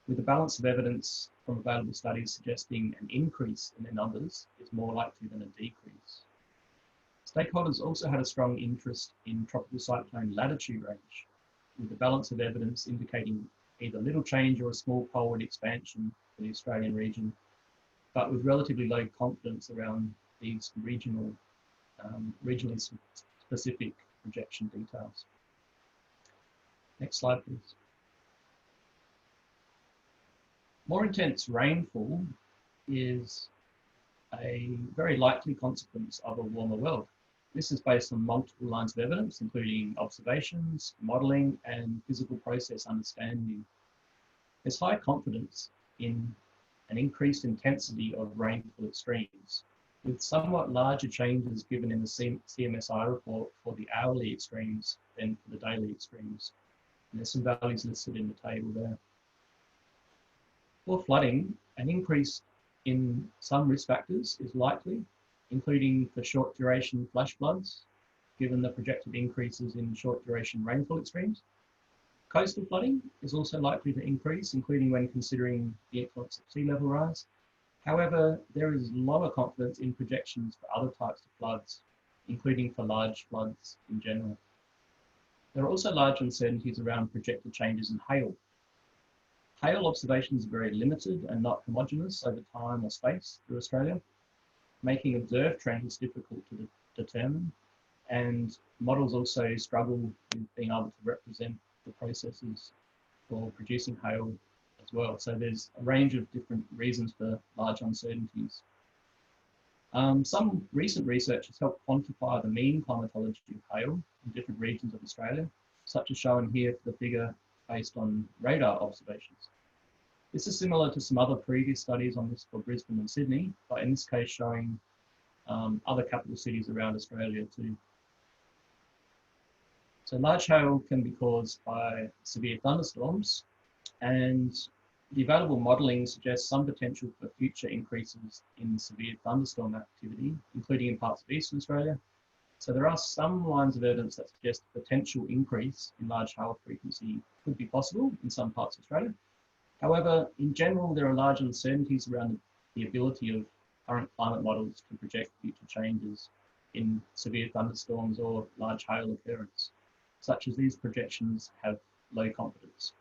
with a balance of evidence from available studies suggesting an increase in their numbers is more likely than a decrease. Stakeholders also had a strong interest in tropical cyclone latitude range, with a balance of evidence indicating either little change or a small poleward expansion for the Australian region, but with relatively low confidence around these regionally specific projection details. Next slide, please. More intense rainfall is a very likely consequence of a warmer world. This is based on multiple lines of evidence, including observations, modelling, and physical process understanding. There's high confidence in an increased intensity of rainfall extremes, with somewhat larger changes given in the CMSI report for the hourly extremes than for the daily extremes. And there's some values listed in the table there. For flooding, an increase in some risk factors is likely, including for short duration flash floods, given the projected increases in short duration rainfall extremes. Coastal flooding is also likely to increase, including when considering the influence of sea level rise. However, there is lower confidence in projections for other types of floods, including for large floods in general. There are also large uncertainties around projected changes in hail. Hail observations are very limited and not homogeneous over time or space through Australia, making observed trends difficult to determine. And models also struggle with being able to represent the processes for producing hail as well. So there's a range of different reasons for large uncertainties. Some recent research has helped quantify the mean climatology of hail in different regions of Australia, such as shown here for the figure based on radar observations. This is similar to some other previous studies on this for Brisbane and Sydney, but in this case showing other capital cities around Australia too. So large hail can be caused by severe thunderstorms, and the available modelling suggests some potential for future increases in severe thunderstorm activity, including in parts of Eastern Australia. So there are some lines of evidence that suggest a potential increase in large hail frequency could be possible in some parts of Australia. However, in general, there are large uncertainties around the ability of current climate models to project future changes in severe thunderstorms or large hail occurrence, such as these projections have low confidence.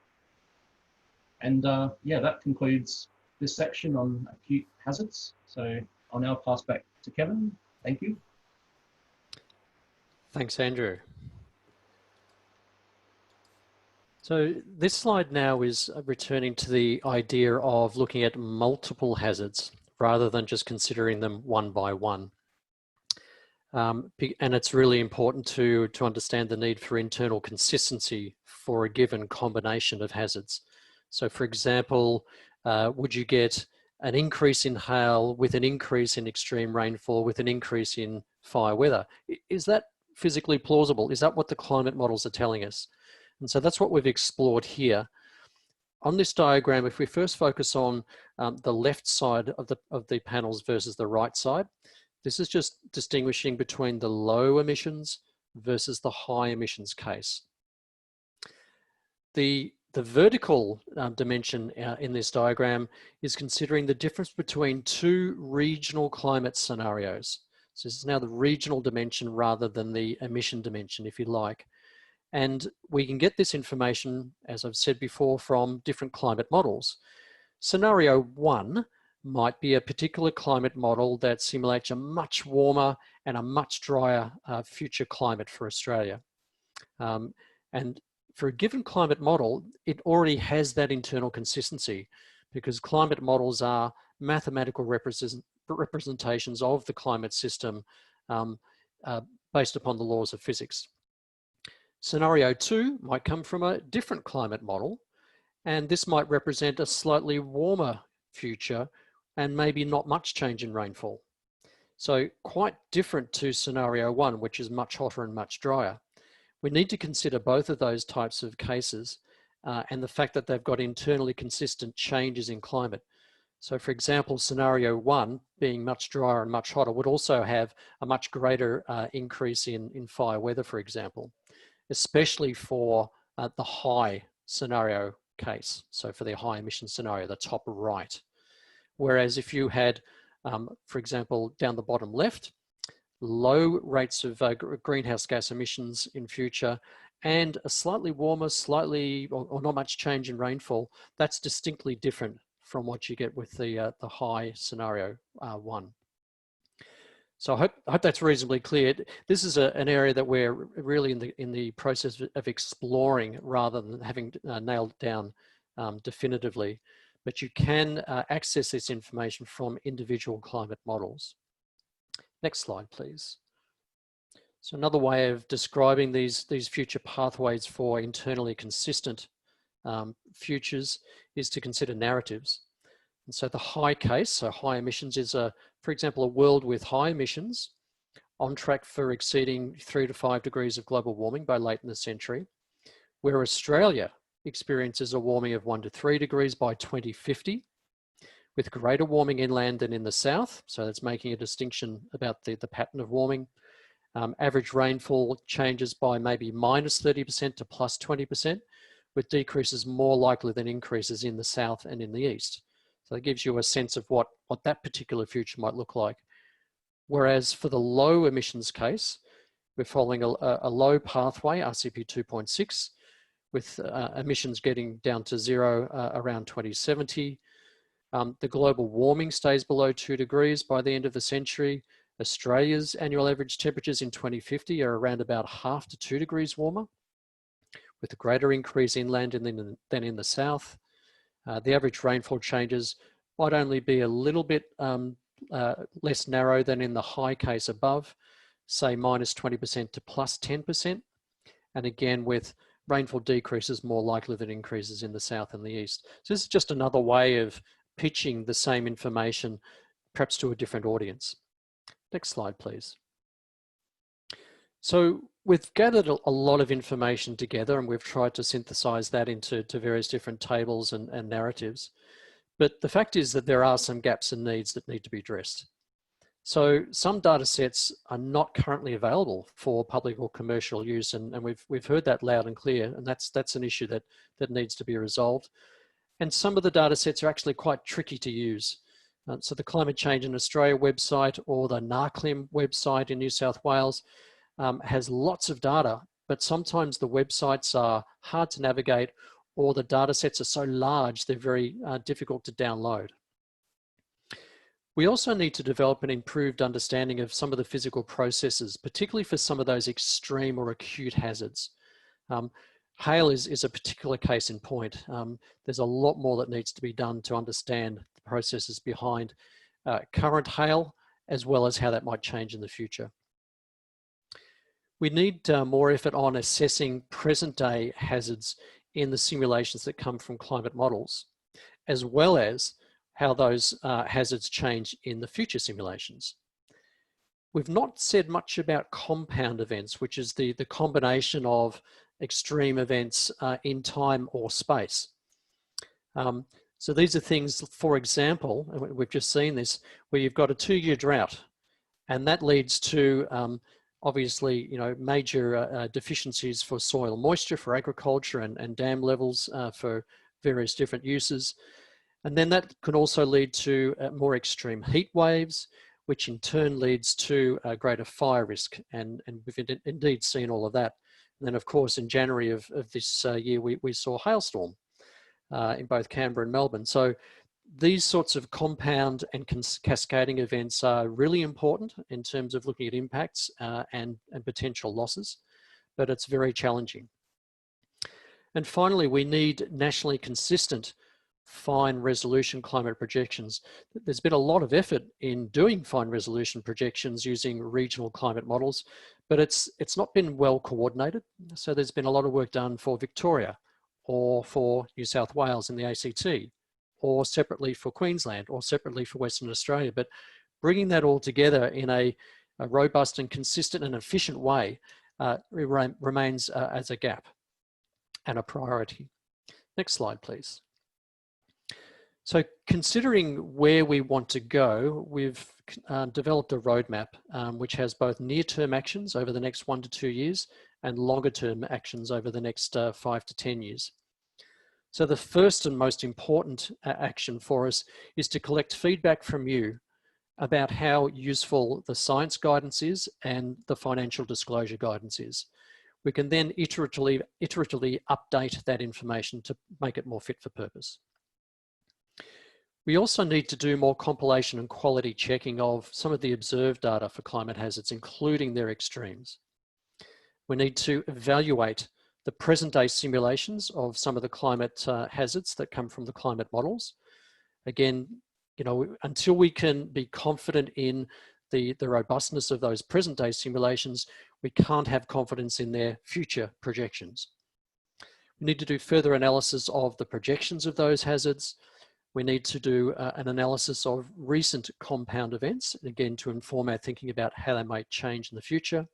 And yeah, that concludes this section on acute hazards. So I'll now pass back to Kevin. Thank you. Thanks, Andrew. So this slide now is returning to the idea of looking at multiple hazards rather than just considering them one by one. And it's really important to understand the need for internal consistency for a given combination of hazards. So for example, would you get an increase in hail with an increase in extreme rainfall with an increase in fire weather? Is that physically plausible? Is that what the climate models are telling us? And so that's what we've explored here. On this diagram, if we first focus on the left side of the panels versus the right side, this is just distinguishing between the low emissions versus the high emissions case. The vertical dimension in this diagram is considering the difference between two regional climate scenarios. So this is now the regional dimension rather than the emission dimension, if you like. And we can get this information, as I've said before, from different climate models. Scenario 1 might be a particular climate model that simulates a much warmer and a much drier future climate for Australia. And for a given climate model, it already has that internal consistency because climate models are mathematical representations of the climate system based upon the laws of physics. Scenario 2 might come from a different climate model, and this might represent a slightly warmer future and maybe not much change in rainfall. So quite different to scenario 1, which is much hotter and much drier. We need to consider both of those types of cases and the fact that they've got internally consistent changes in climate. So for example, scenario 1 being much drier and much hotter would also have a much greater increase in fire weather, for example, especially for the high scenario case. So for the high emission scenario, the top right. Whereas if you had, for example, down the bottom left, low rates of greenhouse gas emissions in future and a slightly warmer, or not much change in rainfall, that's distinctly different from what you get with the high scenario 1. So I hope that's reasonably clear. This is an area that we're really in the process of exploring rather than having nailed it down definitively. But you can access this information from individual climate models. Next slide, please. So another way of describing these future pathways for internally consistent futures is to consider narratives. And so the high case, so high emissions, is, for example, a world with high emissions on track for exceeding 3 to 5 degrees of global warming by late in the century, where Australia experiences a warming of 1 to 3 degrees by 2050, with greater warming inland than in the south. So that's making a distinction about the pattern of warming. Average rainfall changes by maybe minus 30% to plus 20%, with decreases more likely than increases in the south and in the east. So that gives you a sense of what that particular future might look like. Whereas for the low emissions case, we're following a low pathway, RCP 2.6, with emissions getting down to zero around 2070. The global warming stays below 2 degrees by the end of the century. Australia's annual average temperatures in 2050 are around about 1/2 to 2 degrees warmer, with a greater increase inland than in the south. The average rainfall changes might only be a little bit less narrow than in the high case above, say -20% to +10%. And again, with rainfall decreases more likely than increases in the south and the east. So this is just another way of pitching the same information, perhaps to a different audience. Next slide, please. So we've gathered a lot of information together, and we've tried to synthesize that into various different tables and narratives. But the fact is that there are some gaps and needs that need to be addressed. So some data sets are not currently available for public or commercial use, and we've heard that loud and clear, and that's an issue that needs to be resolved. And some of the data sets are actually quite tricky to use. So the Climate Change in Australia website or the NACLIM website in New South Wales has lots of data, but sometimes the websites are hard to navigate, or the data sets are so large they're very difficult to download. We also need to develop an improved understanding of some of the physical processes, particularly for some of those extreme or acute hazards. Hail is a particular case in point. There's a lot more that needs to be done to understand the processes behind current hail, as well as how that might change in the future. We need more effort on assessing present day hazards in the simulations that come from climate models, as well as how those hazards change in the future simulations. We've not said much about compound events, which is the combination of extreme events in time or space. So these are things, for example, and we've just seen this, where you've got a 2-year drought, and that leads to obviously, major deficiencies for soil moisture, for agriculture, and dam levels for various different uses. And then that can also lead to more extreme heat waves, which in turn leads to a greater fire risk. And we've indeed seen all of that. And then, of course, in January of this year, we saw hailstorm in both Canberra and Melbourne. So these sorts of compound and cascading events are really important in terms of looking at impacts and potential losses, but it's very challenging. And finally, we need nationally consistent fine resolution climate projections. There's been a lot of effort in doing fine resolution projections using regional climate models, but it's not been well coordinated. So there's been a lot of work done for Victoria, or for New South Wales and the ACT, or separately for Queensland, or separately for Western Australia. But bringing that all together in a robust and consistent and efficient way remains as a gap and a priority. Next slide, please. So considering where we want to go, we've developed a roadmap which has both near-term actions over the next 1 to 2 years and longer-term actions over the next 5 to 10 years. So the first and most important action for us is to collect feedback from you about how useful the science guidance is and the financial disclosure guidance is. We can then iteratively update that information to make it more fit for purpose. We also need to do more compilation and quality checking of some of the observed data for climate hazards, including their extremes. We need to evaluate the present day simulations of some of the climate hazards that come from the climate models. Again, until we can be confident in the robustness of those present day simulations, we can't have confidence in their future projections. We need to do further analysis of the projections of those hazards. We need to do an analysis of recent compound events, again, to inform our thinking about how they might change in the future.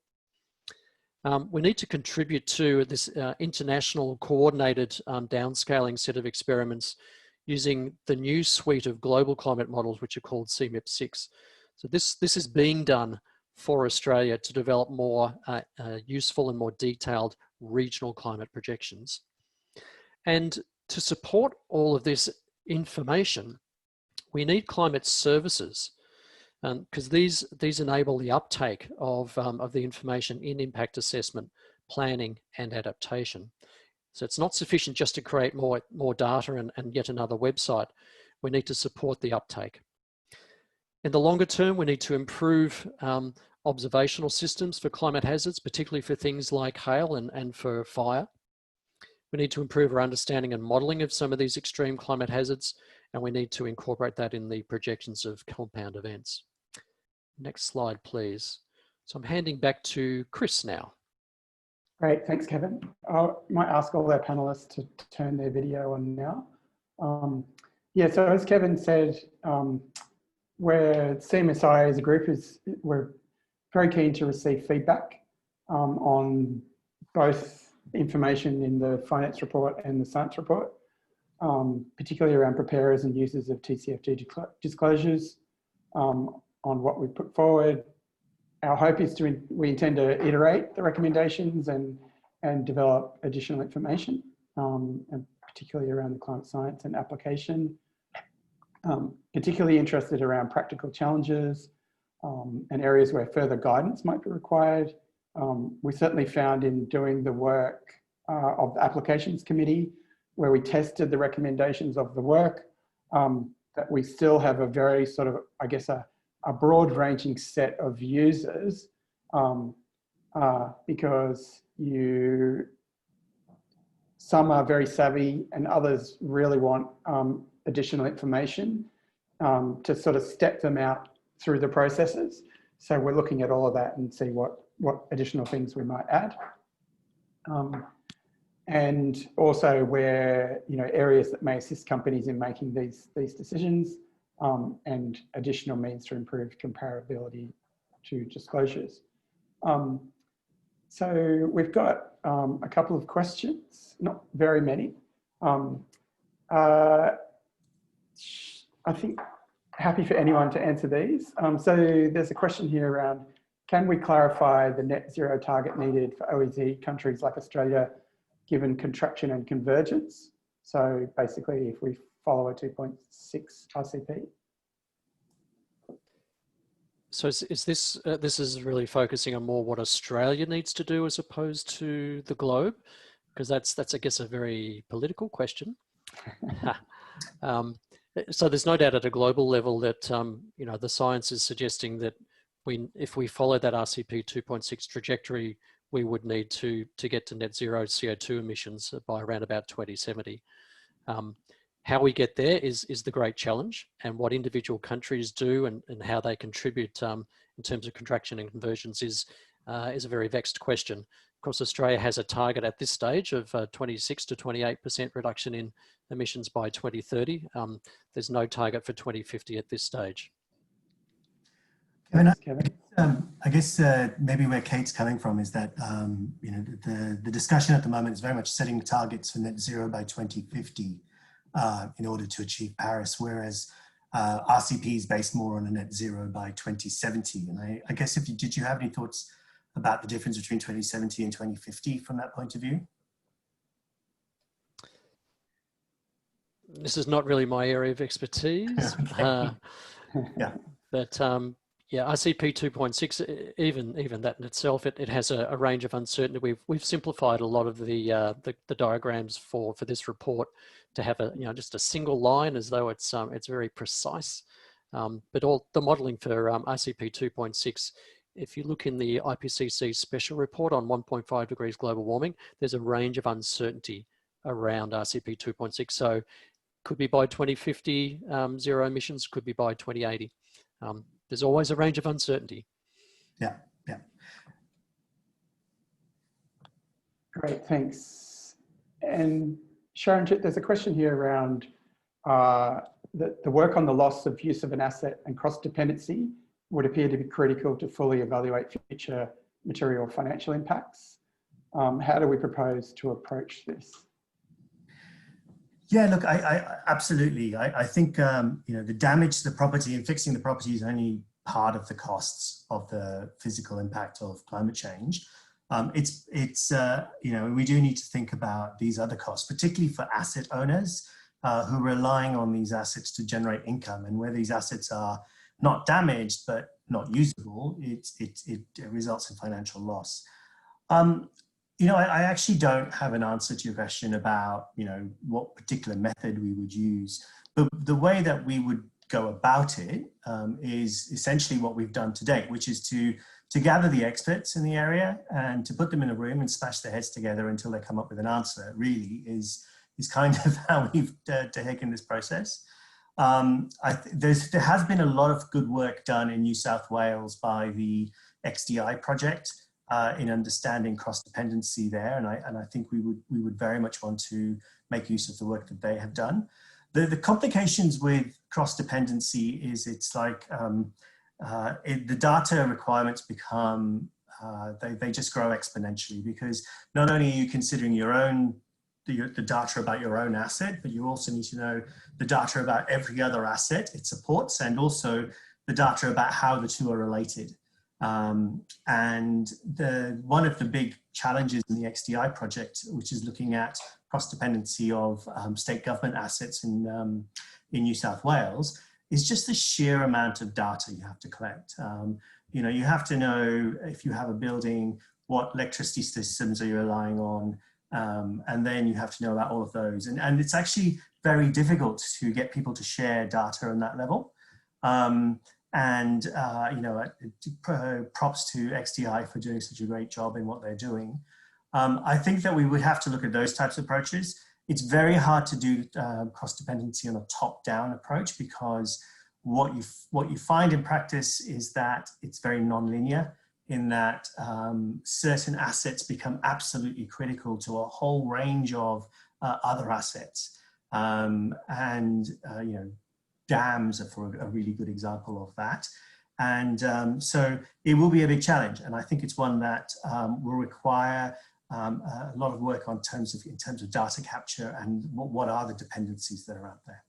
We need to contribute to this international coordinated downscaling set of experiments using the new suite of global climate models, which are called CMSI. So this is being done for Australia to develop more useful and more detailed regional climate projections. And to support all of this information, we need climate services, because these enable the uptake of the information in impact assessment, planning and adaptation. So it's not sufficient just to create more data and yet another website. We need to support the uptake. In the longer term, we need to improve observational systems for climate hazards, particularly for things like hail and for fire. We need to improve our understanding and modelling of some of these extreme climate hazards, and we need to incorporate that in the projections of compound events. Next slide, please. So I'm handing back to Chris now. Great, thanks, Kevin. I might ask all our panelists to turn their video on now. Yeah, so as Kevin said, where CMSI as a group we're very keen to receive feedback on both information in the finance report and the science report, particularly around preparers and users of TCFD disclosures on what we put forward. Our hope is we intend to iterate the recommendations and develop additional information, and particularly around the climate science and application. Particularly interested around practical challenges and areas where further guidance might be required. We certainly found in doing the work of the applications committee, where we tested the recommendations of the work, that we still have a very sort of, I guess, a broad ranging set of users, because some are very savvy and others really want additional information to sort of step them out through the processes. So we're looking at all of that and see what additional things we might add. And also where, areas that may assist companies in making these decisions, and additional means to improve comparability to disclosures. So we've got a couple of questions, not very many. I think happy for anyone to answer these. So there's a question here around, can we clarify the net zero target needed for OECD countries like Australia, given contraction and convergence? So basically, if we follow a 2.6 RCP. So is this this is really focusing on more what Australia needs to do as opposed to the globe? Because that's I guess a very political question. So there's no doubt at a global level that the science is suggesting that if we follow that RCP 2.6 trajectory, we would need to get to net zero CO2 emissions by around about 2070. How we get there is the great challenge, and what individual countries do and how they contribute in terms of contraction and conversions is a very vexed question. Of course, Australia has a target at this stage of 26 to 28% reduction in emissions by 2030. There's no target for 2050 at this stage. Kevin, I guess maybe where Kate's coming from is that the discussion at the moment is very much setting targets for net zero by 2050 in order to achieve Paris, whereas RCP is based more on a net zero by 2070. And I guess did you have any thoughts about the difference between 2070 and 2050 from that point of view? This is not really my area of expertise. Yeah. But yeah, RCP 2.6, even that in itself, it has a range of uncertainty. We've simplified a lot of the diagrams for this report to have just a single line, as though it's very precise. But all the modelling for RCP 2.6, if you look in the IPCC special report on 1.5 degrees global warming, there's a range of uncertainty around RCP 2.6. So could be by 2050 zero emissions, could be by 2080. There's always a range of uncertainty. Yeah. Great, thanks. And Sharon, there's a question here around the work on the loss of use of an asset and cross-dependency would appear to be critical to fully evaluate future material financial impacts. How do we propose to approach this? Yeah, look, I absolutely. I think the damage to the property and fixing the property is only part of the costs of the physical impact of climate change. We do need to think about these other costs, particularly for asset owners who are relying on these assets to generate income, and where these assets are not damaged but not usable, it results in financial loss. I actually don't have an answer to your question about, what particular method we would use. But the way that we would go about it is essentially what we've done to date, which is to gather the experts in the area and to put them in a room and smash their heads together until they come up with an answer, really is kind of how we've taken this process. There has been a lot of good work done in New South Wales by the XDI project in understanding cross-dependency there, and I think we would very much want to make use of the work that they have done. The complications with cross-dependency is it's like the data requirements become, they just grow exponentially, because not only are you considering the data about your own asset, but you also need to know the data about every other asset it supports, and also the data about how the two are related. And one of the big challenges in the XDI project, which is looking at cross-dependency of state government assets in New South Wales, is just the sheer amount of data you have to collect. You have to know, if you have a building, what electricity systems are you relying on, and then you have to know about all of those. And it's actually very difficult to get people to share data on that level. Props to XDI for doing such a great job in what they're doing. I think that we would have to look at those types of approaches. It's very hard to do cross-dependency on a top-down approach, because what you find in practice is that it's very non-linear, in that certain assets become absolutely critical to a whole range of other assets. Dams are a really good example of that. And so it will be a big challenge. And I think it's one that will require a lot of work in terms of data capture and what are the dependencies that are out there.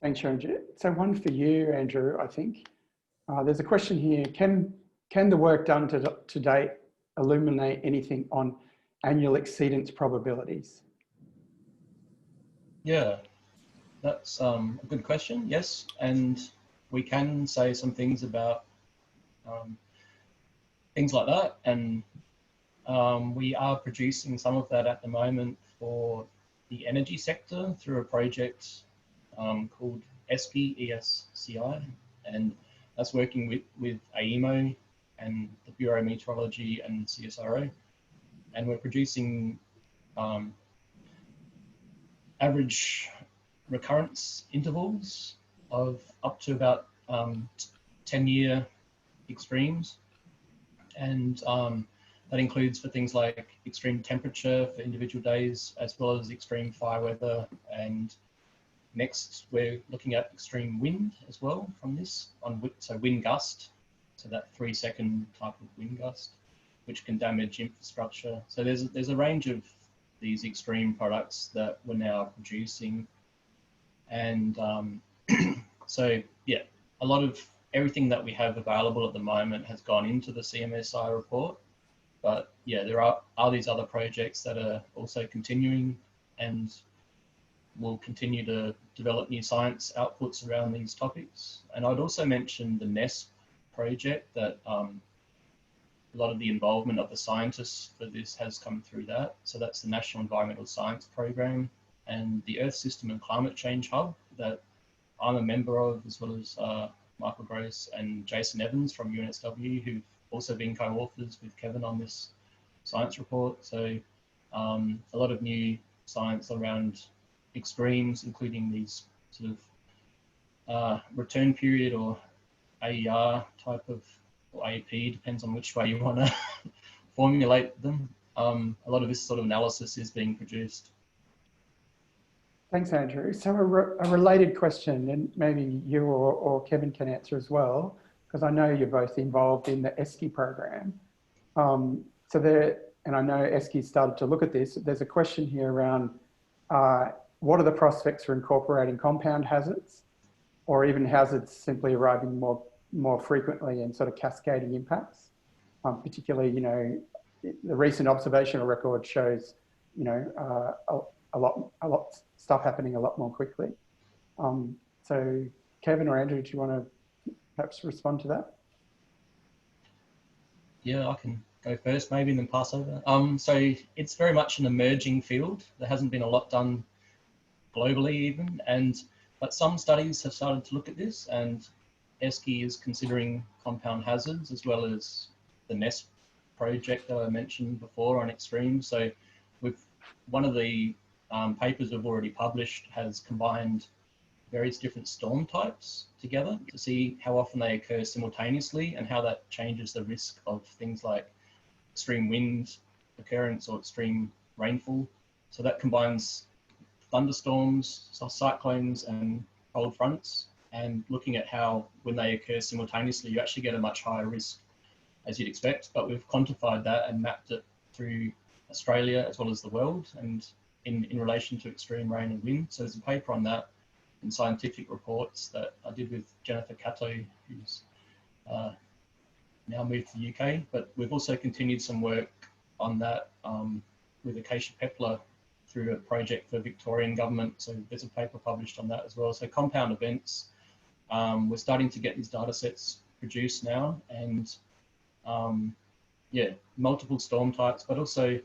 Thanks, Andrew. So one for you, Andrew, I think. There's a question here. Can the work done to date illuminate anything on annual exceedance probabilities? Yeah, that's a good question, yes. And we can say some things about things like that. And we are producing some of that at the moment for the energy sector through a project called ESCI, ESCI, and that's working with AEMO and the Bureau of Meteorology and CSIRO. And we're producing average recurrence intervals of up to about 10-year extremes. And that includes for things like extreme temperature for individual days, as well as extreme fire weather. And next, we're looking at extreme wind as well from this, so wind gust, so that 3-second type of wind gust, which can damage infrastructure. So there's a range of these extreme products that we're now producing. And so, yeah, a lot of everything that we have available at the moment has gone into the CMSI report. But yeah, there are these other projects that are also continuing, and will continue to develop new science outputs around these topics. And I'd also mention the NESP project, that a lot of the involvement of the scientists for this has come through that. So that's the National Environmental Science Program, and the Earth System and Climate Change Hub that I'm a member of, as well as Michael Gross and Jason Evans from UNSW, who've also been co-authors with Kevin on this science report. So a lot of new science around extremes, including these sort of return period or AER type of, or AEP, depends on which way you want to formulate them. A lot of this sort of analysis is being produced. Thanks, Andrew. So a related question, and maybe you or Kevin can answer as well, because I know you're both involved in the ESCI program. And I know ESCI started to look at this. There's a question here around what are the prospects for incorporating compound hazards, or even hazards simply arriving more frequently and sort of cascading impacts? Particularly, the recent observational record shows, a lot stuff happening a lot more quickly. So Kevin or Andrew, do you want to perhaps respond to that? Yeah, I can go first maybe and then pass over. So it's very much an emerging field. There hasn't been a lot done globally even, but some studies have started to look at this, and ESCI is considering compound hazards as well as the NEST project that I mentioned before on extremes. So one of the papers we've already published has combined various different storm types together to see how often they occur simultaneously and how that changes the risk of things like extreme wind occurrence or extreme rainfall. So that combines thunderstorms, cyclones and cold fronts, and looking at how when they occur simultaneously, you actually get a much higher risk as you'd expect. But we've quantified that and mapped it through Australia as well as the world, and in relation to extreme rain and wind. So there's a paper on that in Scientific Reports that I did with Jennifer Cato, who's now moved to the UK. But we've also continued some work on that with Acacia Pepler through a project for Victorian government. So there's a paper published on that as well. So compound events, we're starting to get these data sets produced now, and yeah, multiple storm types, but also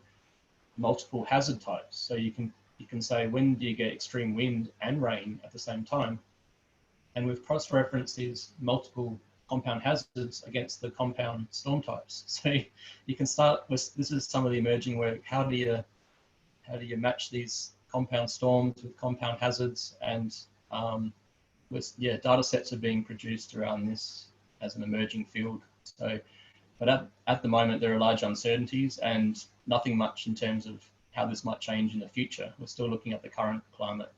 multiple hazard types. So you can say, when do you get extreme wind and rain at the same time? And we've cross-referenced these multiple compound hazards against the compound storm types. So you can start with, this is some of the emerging work. How do you match these compound storms with compound hazards? And data sets are being produced around this as an emerging field. So, but at the moment, there are large uncertainties and nothing much in terms of how this might change in the future. We're still looking at the current climate.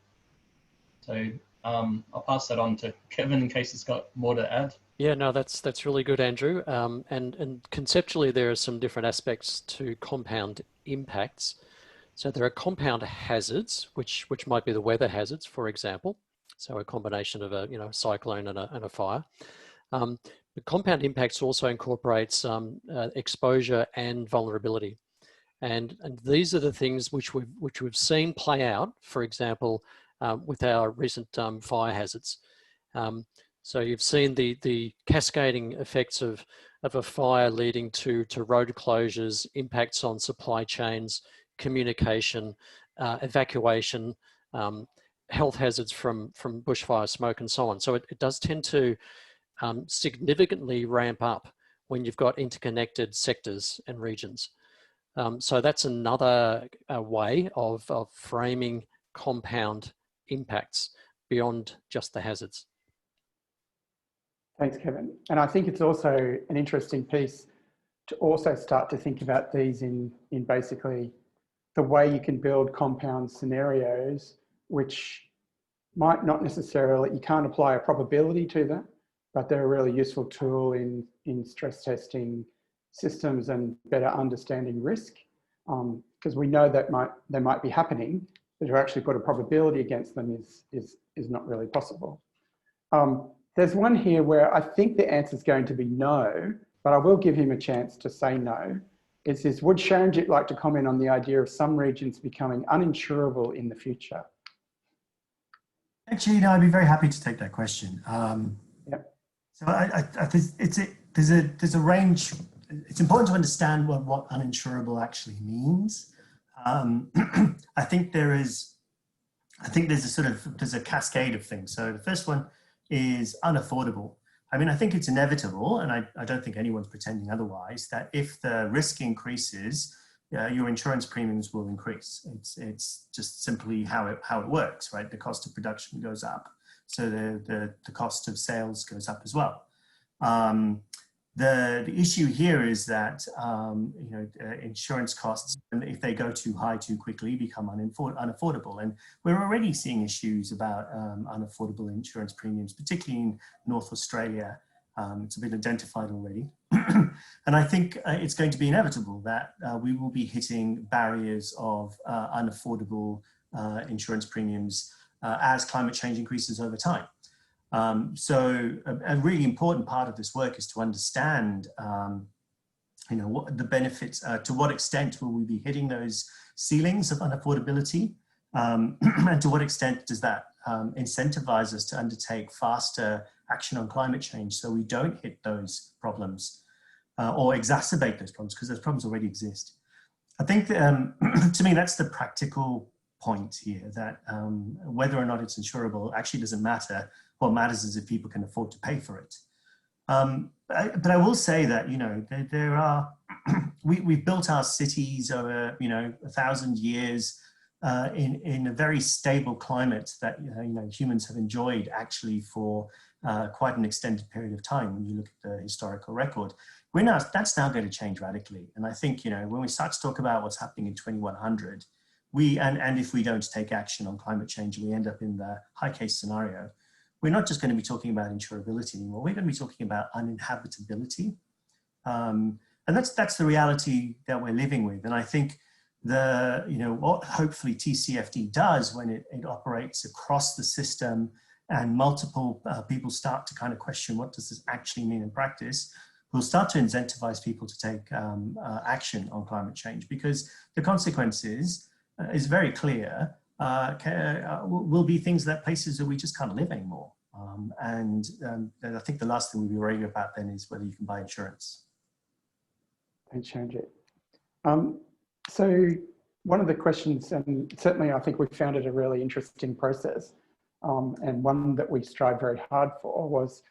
So I'll pass that on to Kevin in case he's got more to add. Yeah, no, that's really good, Andrew. And conceptually, there are some different aspects to compound impacts. So there are compound hazards, which might be the weather hazards, for example. So a combination of a cyclone and a fire. The compound impacts also incorporates exposure and vulnerability. And these are the things which we've seen play out, for example, with our recent fire hazards. So you've seen the cascading effects of a fire leading to road closures, impacts on supply chains, communication, evacuation, health hazards from bushfire smoke and so on. So it does tend to significantly ramp up when you've got interconnected sectors and regions. So that's another way of framing compound impacts beyond just the hazards. Thanks, Kevin. And I think it's also an interesting piece to also start to think about these in basically the way you can build compound scenarios, which might not necessarily, you can't apply a probability to them, but they're a really useful tool in stress testing systems and better understanding risk, because we know that they might be happening, but to actually put a probability against them is not really possible. There's one here where I think the answer is going to be no, but I will give him a chance to say no. It says, would Sharanjit like to comment on the idea of some regions becoming uninsurable in the future? Actually, no, I'd be very happy to take that question. Yep. So there's a range. It's important to understand what uninsurable actually means. I think there's a cascade of things. So the first one is unaffordable. I mean, I think it's inevitable, and I don't think anyone's pretending otherwise, that if the risk increases, your insurance premiums will increase. It's just simply how it works, right? The cost of production goes up, so the cost of sales goes up as well. The issue here is that insurance costs, if they go too high too quickly, become unaffordable. And we're already seeing issues about unaffordable insurance premiums, particularly in North Australia. It's been identified already. And I think it's going to be inevitable that we will be hitting barriers of unaffordable insurance premiums as climate change increases over time. So a really important part of this work is to understand, what the benefits, to what extent will we be hitting those ceilings of unaffordability, and to what extent does that incentivize us to undertake faster action on climate change so we don't hit those problems. or exacerbate those problems, because those problems already exist. I think to me, that's the practical point here, that whether or not it's insurable actually doesn't matter. What matters is if people can afford to pay for it. But I will say that, you know, there are, we've built our cities over, you know, 1,000 years in a very stable climate that, you know, humans have enjoyed actually for quite an extended period of time. When you look at the historical record, that's now going to change radically. And I think, you know, when we start to talk about what's happening in 2100, and if we don't take action on climate change, we end up in the high case scenario, we're not just going to be talking about insurability anymore. We're going to be talking about uninhabitability. And that's the reality that we're living with. And I think you know, what hopefully TCFD does when it operates across the system and multiple people start to kind of question what does this actually mean in practice, will start to incentivize people to take action on climate change, because the consequences is very clear. Will be things that places that we just can't live anymore. And I think the last thing we'll be worrying about then is whether you can buy insurance. Thanks, Sanjit. So one of the questions, and certainly I think we found it a really interesting process, and one that we strive very hard for was,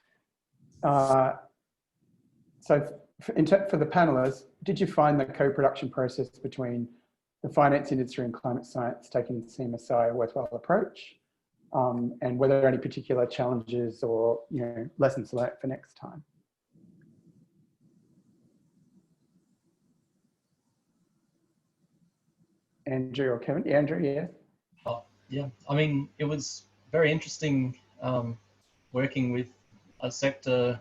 so for the panelists, did you find the co-production process between the finance industry and climate science taking CMSI a worthwhile approach? And were there any particular challenges or, you know, lessons learned for next time? Andrew or Kevin? Yeah, Andrew, yeah. Oh, yeah, I mean, it was very interesting working with a sector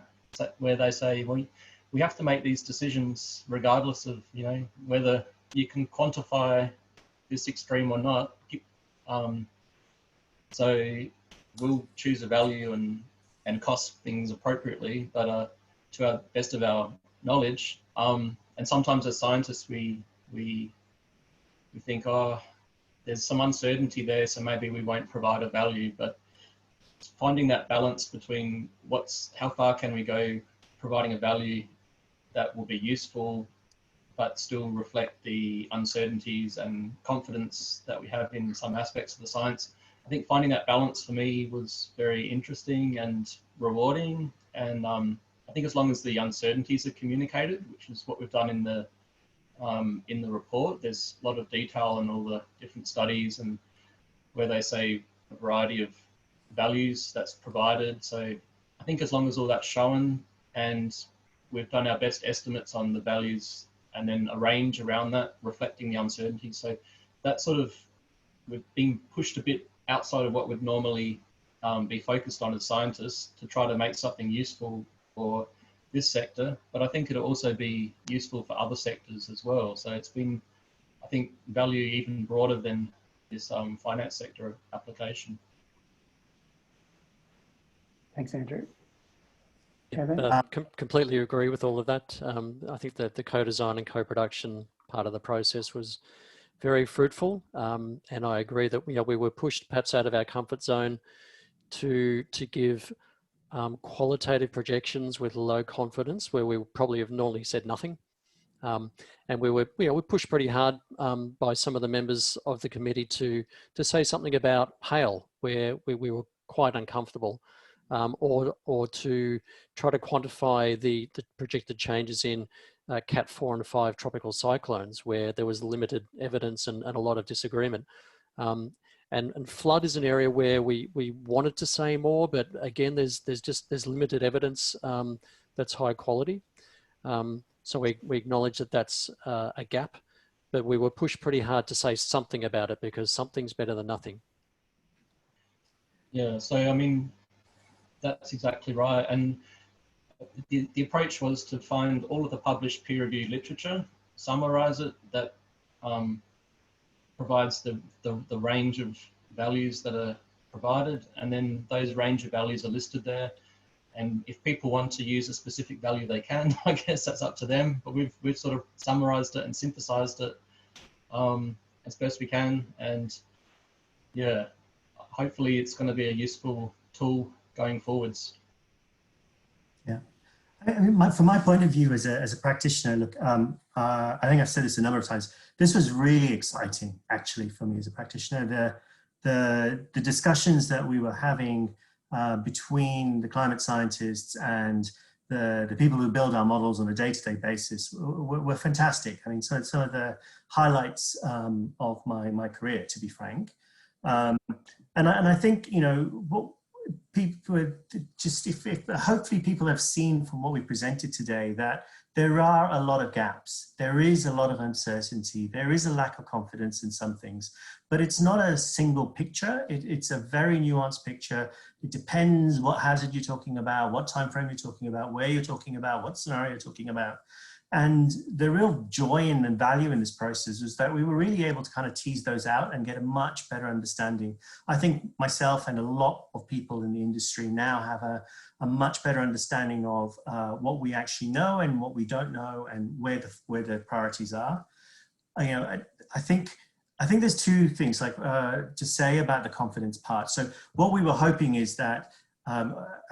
where they say, well, we have to make these decisions regardless of, you know, whether you can quantify this extreme or not. So we'll choose a value and cost things appropriately, but to our best of our knowledge. And sometimes as scientists, we think, oh, there's some uncertainty there, so maybe we won't provide a value. But finding that balance between how far can we go providing a value that will be useful, but still reflect the uncertainties and confidence that we have in some aspects of the science. I think finding that balance for me was very interesting and rewarding. And I think as long as the uncertainties are communicated, which is what we've done in the report, there's a lot of detail in all the different studies and where they say a variety of values that's provided. So I think as long as all that's shown and we've done our best estimates on the values and then a range around that reflecting the uncertainty. So that sort of, we've been pushed a bit outside of what would normally be focused on as scientists to try to make something useful for this sector, but I think it'll also be useful for other sectors as well. So it's been, I think, value even broader than this finance sector application. Thanks, Andrew. Completely agree with all of that. I think that the co-design and co-production part of the process was very fruitful, and I agree that we were pushed perhaps out of our comfort zone to give qualitative projections with low confidence, where we probably have normally said nothing, and we were pushed pretty hard by some of the members of the committee to say something about hail, where we were quite uncomfortable. Or to try to quantify the projected changes in Cat 4 and 5 tropical cyclones, where there was limited evidence and a lot of disagreement. And flood is an area where we wanted to say more, but again, there's limited evidence that's high quality. So we acknowledge that that's a gap, but we were pushed pretty hard to say something about it because something's better than nothing. Yeah, so I mean, that's exactly right. And the approach was to find all of the published peer-reviewed literature, summarize it, that provides the range of values that are provided, and then those range of values are listed there. And if people want to use a specific value, they can. I guess that's up to them. But we've sort of summarized it and synthesized it as best we can. And yeah, hopefully it's going to be a useful tool going forwards. Yeah, I mean, from my point of view as a practitioner, look, I think I've said this a number of times. This was really exciting, actually, for me as a practitioner. The discussions that we were having between the climate scientists and the people who build our models on a day-to-day basis were fantastic. I mean, some of the highlights of my career, to be frank. And I think, you know, what people just, if hopefully people have seen from what we presented today that there are a lot of gaps. There is a lot of uncertainty. There is a lack of confidence in some things, but it's not a single picture. It's a very nuanced picture. It depends what hazard you're talking about, what time frame you're talking about, where you're talking about, what scenario you're talking about. And the real joy and value in this process was that we were really able to kind of tease those out and get a much better understanding. I think myself and a lot of people in the industry now have a much better understanding of what we actually know and what we don't know and where the priorities are. You know, I think there's two things like to say about the confidence part. So what we were hoping is that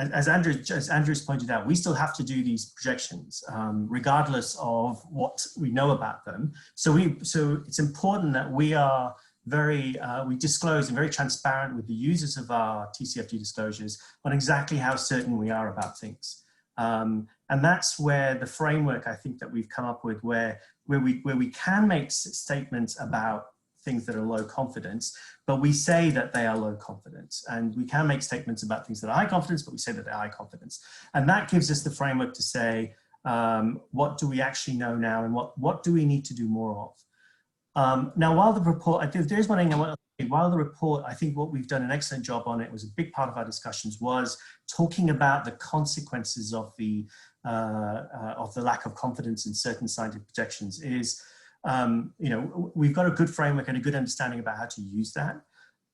as Andrew's pointed out, we still have to do these projections regardless of what we know about them. So it's important that we are we disclose and very transparent with the users of our TCFD disclosures on exactly how certain we are about things. And that's where the framework I think that we've come up with, where we can make statements about things that are low confidence, but we say that they are low confidence. And we can make statements about things that are high confidence, but we say that they're high confidence. And that gives us the framework to say, what do we actually know now and what do we need to do more of? Now, while the report, there's one thing I want to say, while the report, I think what we've done an excellent job on, it was a big part of our discussions, was talking about the consequences of the lack of confidence in certain scientific projections is, you know, we've got a good framework and a good understanding about how to use that.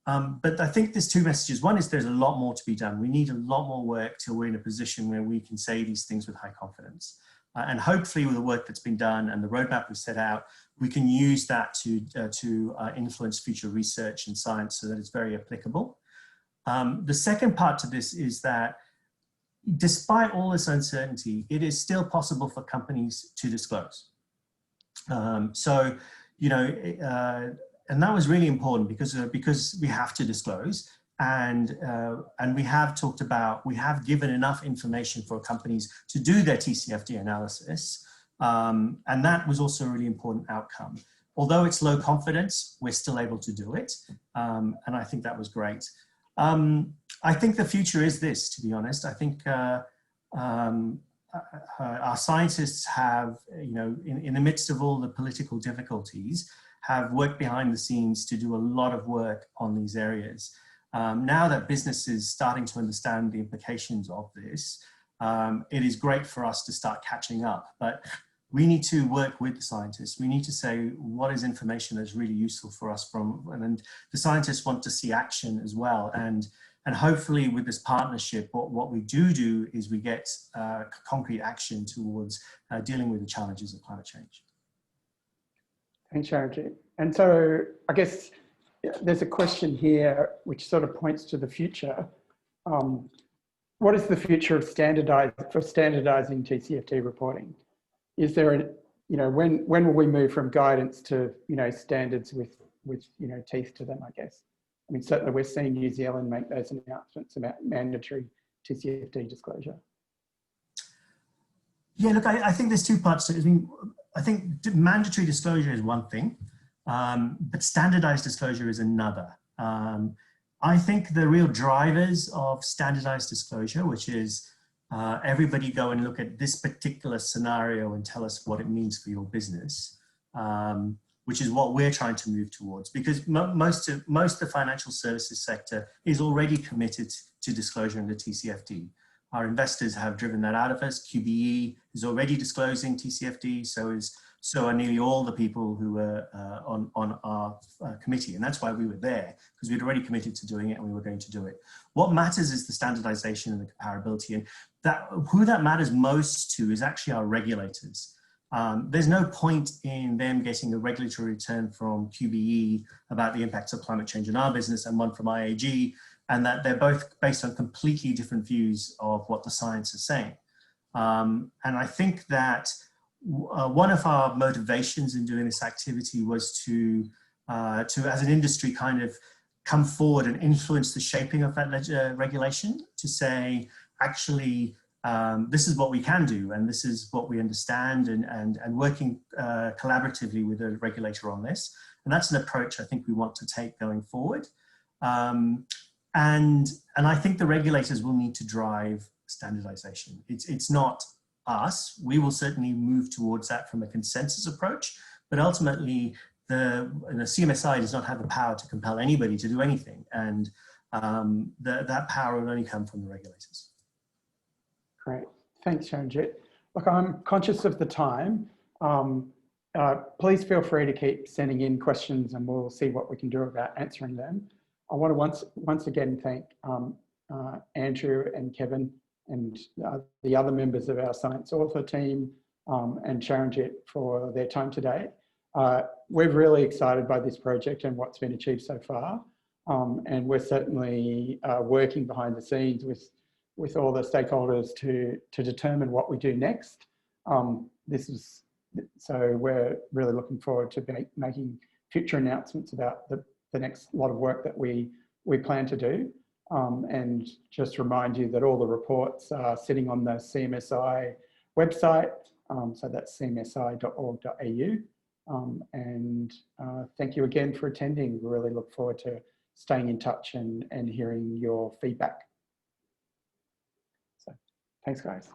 But I think there's two messages. One is there's a lot more to be done. We need a lot more work till we're in a position where we can say these things with high confidence. And hopefully with the work that's been done and the roadmap we've set out, we can use that to influence future research and science so that it's very applicable. The second part to this is that despite all this uncertainty, it is still possible for companies to disclose. So, you know, and that was really important because we have to disclose, and we have talked about, we have given enough information for companies to do their TCFD analysis, and that was also a really important outcome. Although it's low confidence, we're still able to do it, and I think that was great. I think the future is this, to be honest. I think our scientists have, you know, in the midst of all the political difficulties, have worked behind the scenes to do a lot of work on these areas. Now that business is starting to understand the implications of this, it is great for us to start catching up, but we need to work with the scientists. We need to say what is information that's really useful for us and the scientists want to see action as well. And hopefully with this partnership, what we do is we get concrete action towards dealing with the challenges of climate change. Thanks, Sharon. And so I guess there's a question here which sort of points to the future. What is the future of standardizing TCFD reporting? Is there a, you know, when will we move from guidance to, you know, standards with you know, teeth to them, I guess? I mean, certainly we're seeing New Zealand make those announcements about mandatory TCFD disclosure. Yeah, look, I think there's two parts to it. I mean, I think mandatory disclosure is one thing, but standardized disclosure is another. I think the real drivers of standardized disclosure, which is everybody go and look at this particular scenario and tell us what it means for your business, which is what we're trying to move towards, because most of the financial services sector is already committed to disclosure in the TCFD. Our investors have driven that out of us. QBE is already disclosing TCFD, so are nearly all the people who were on our committee, and that's why we were there, because we'd already committed to doing it and we were going to do it. What matters is the standardization and the comparability, and who that matters most to is actually our regulators. There's no point in them getting a regulatory return from QBE about the impacts of climate change in our business and one from IAG, and that they're both based on completely different views of what the science is saying. And I think that one of our motivations in doing this activity was to as an industry, kind of come forward and influence the shaping of that regulation, to say, actually, this is what we can do, and this is what we understand, and working collaboratively with the regulator on this. And that's an approach I think we want to take going forward. And I think the regulators will need to drive standardization. It's not us. We will certainly move towards that from a consensus approach, but ultimately the CMSI does not have the power to compel anybody to do anything, and that power will only come from the regulators. Great, thanks, Sharonjit. Look, I'm conscious of the time. Please feel free to keep sending in questions, and we'll see what we can do about answering them. I want to once again thank Andrew and Kevin and the other members of our Science Author team and Sharonjit for their time today. We're really excited by this project and what's been achieved so far. And we're certainly working behind the scenes with all the stakeholders to determine what we do next. So we're really looking forward to making future announcements about the next lot of work that we plan to do. And just remind you that all the reports are sitting on the CMSI website. So that's cmsi.org.au. And thank you again for attending. We really look forward to staying in touch and hearing your feedback. So thanks, guys.